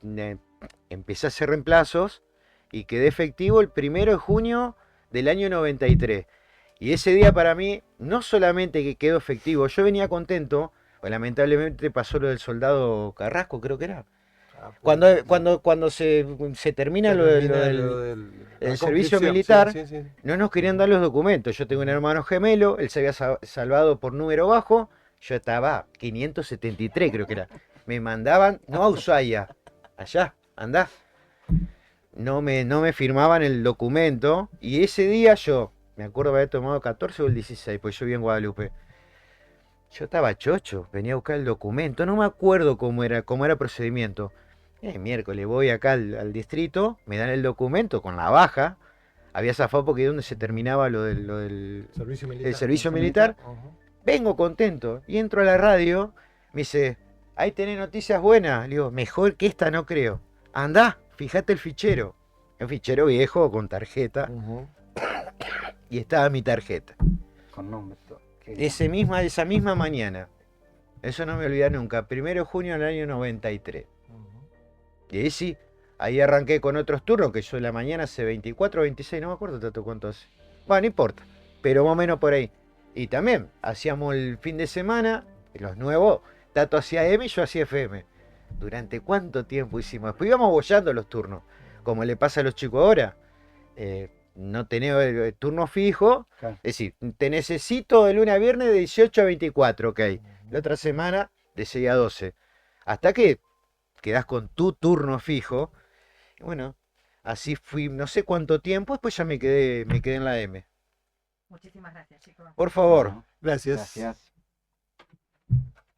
empecé a hacer reemplazos y quedé efectivo el 1 de junio del año 93. Y ese día para mí, no solamente que quedó efectivo, yo venía contento, pues lamentablemente pasó lo del soldado Carrasco, creo que era. Cuando se termina lo del el servicio militar, no nos querían dar los documentos. Yo tengo un hermano gemelo, él se había salvado por número bajo, yo estaba 573 creo que era. Me mandaban, no a Ushuaia, allá, andá. No me firmaban el documento y ese día yo, me acuerdo haber tomado 14 o el 16, pues yo vivía en Guadalupe. Yo estaba chocho, venía a buscar el documento, no me acuerdo cómo era el procedimiento. Miércoles voy acá al distrito, me dan el documento con la baja. Había zafado porque es donde se terminaba lo del servicio militar. El servicio militar. Vengo contento y entro a la radio, me dice, ahí tenés noticias buenas. Le digo, mejor que esta no creo. Andá, fíjate el fichero. Un fichero viejo con tarjeta. Y estaba mi tarjeta. Con nombre. Esa misma mañana. Eso no me olvidaré nunca. 1 de junio del año 93. Y ahí sí, ahí arranqué con otros turnos, que yo en la mañana hace 24 o 26, no me acuerdo tanto cuánto hace. Bueno, no importa, pero más o menos por ahí. Y también hacíamos el fin de semana, los nuevos, Tato hacía M y yo hacía FM. ¿Durante cuánto tiempo hicimos? Después íbamos bollando los turnos, como le pasa a los chicos ahora. No tenés el turno fijo, es decir, te necesito de lunes a viernes de 18 a 24, ok. La otra semana de 6 a 12. Hasta que quedás con tu turno fijo. Y bueno, así fui no sé cuánto tiempo, después ya me quedé en la M. Muchísimas gracias, chicos. Por favor. Gracias.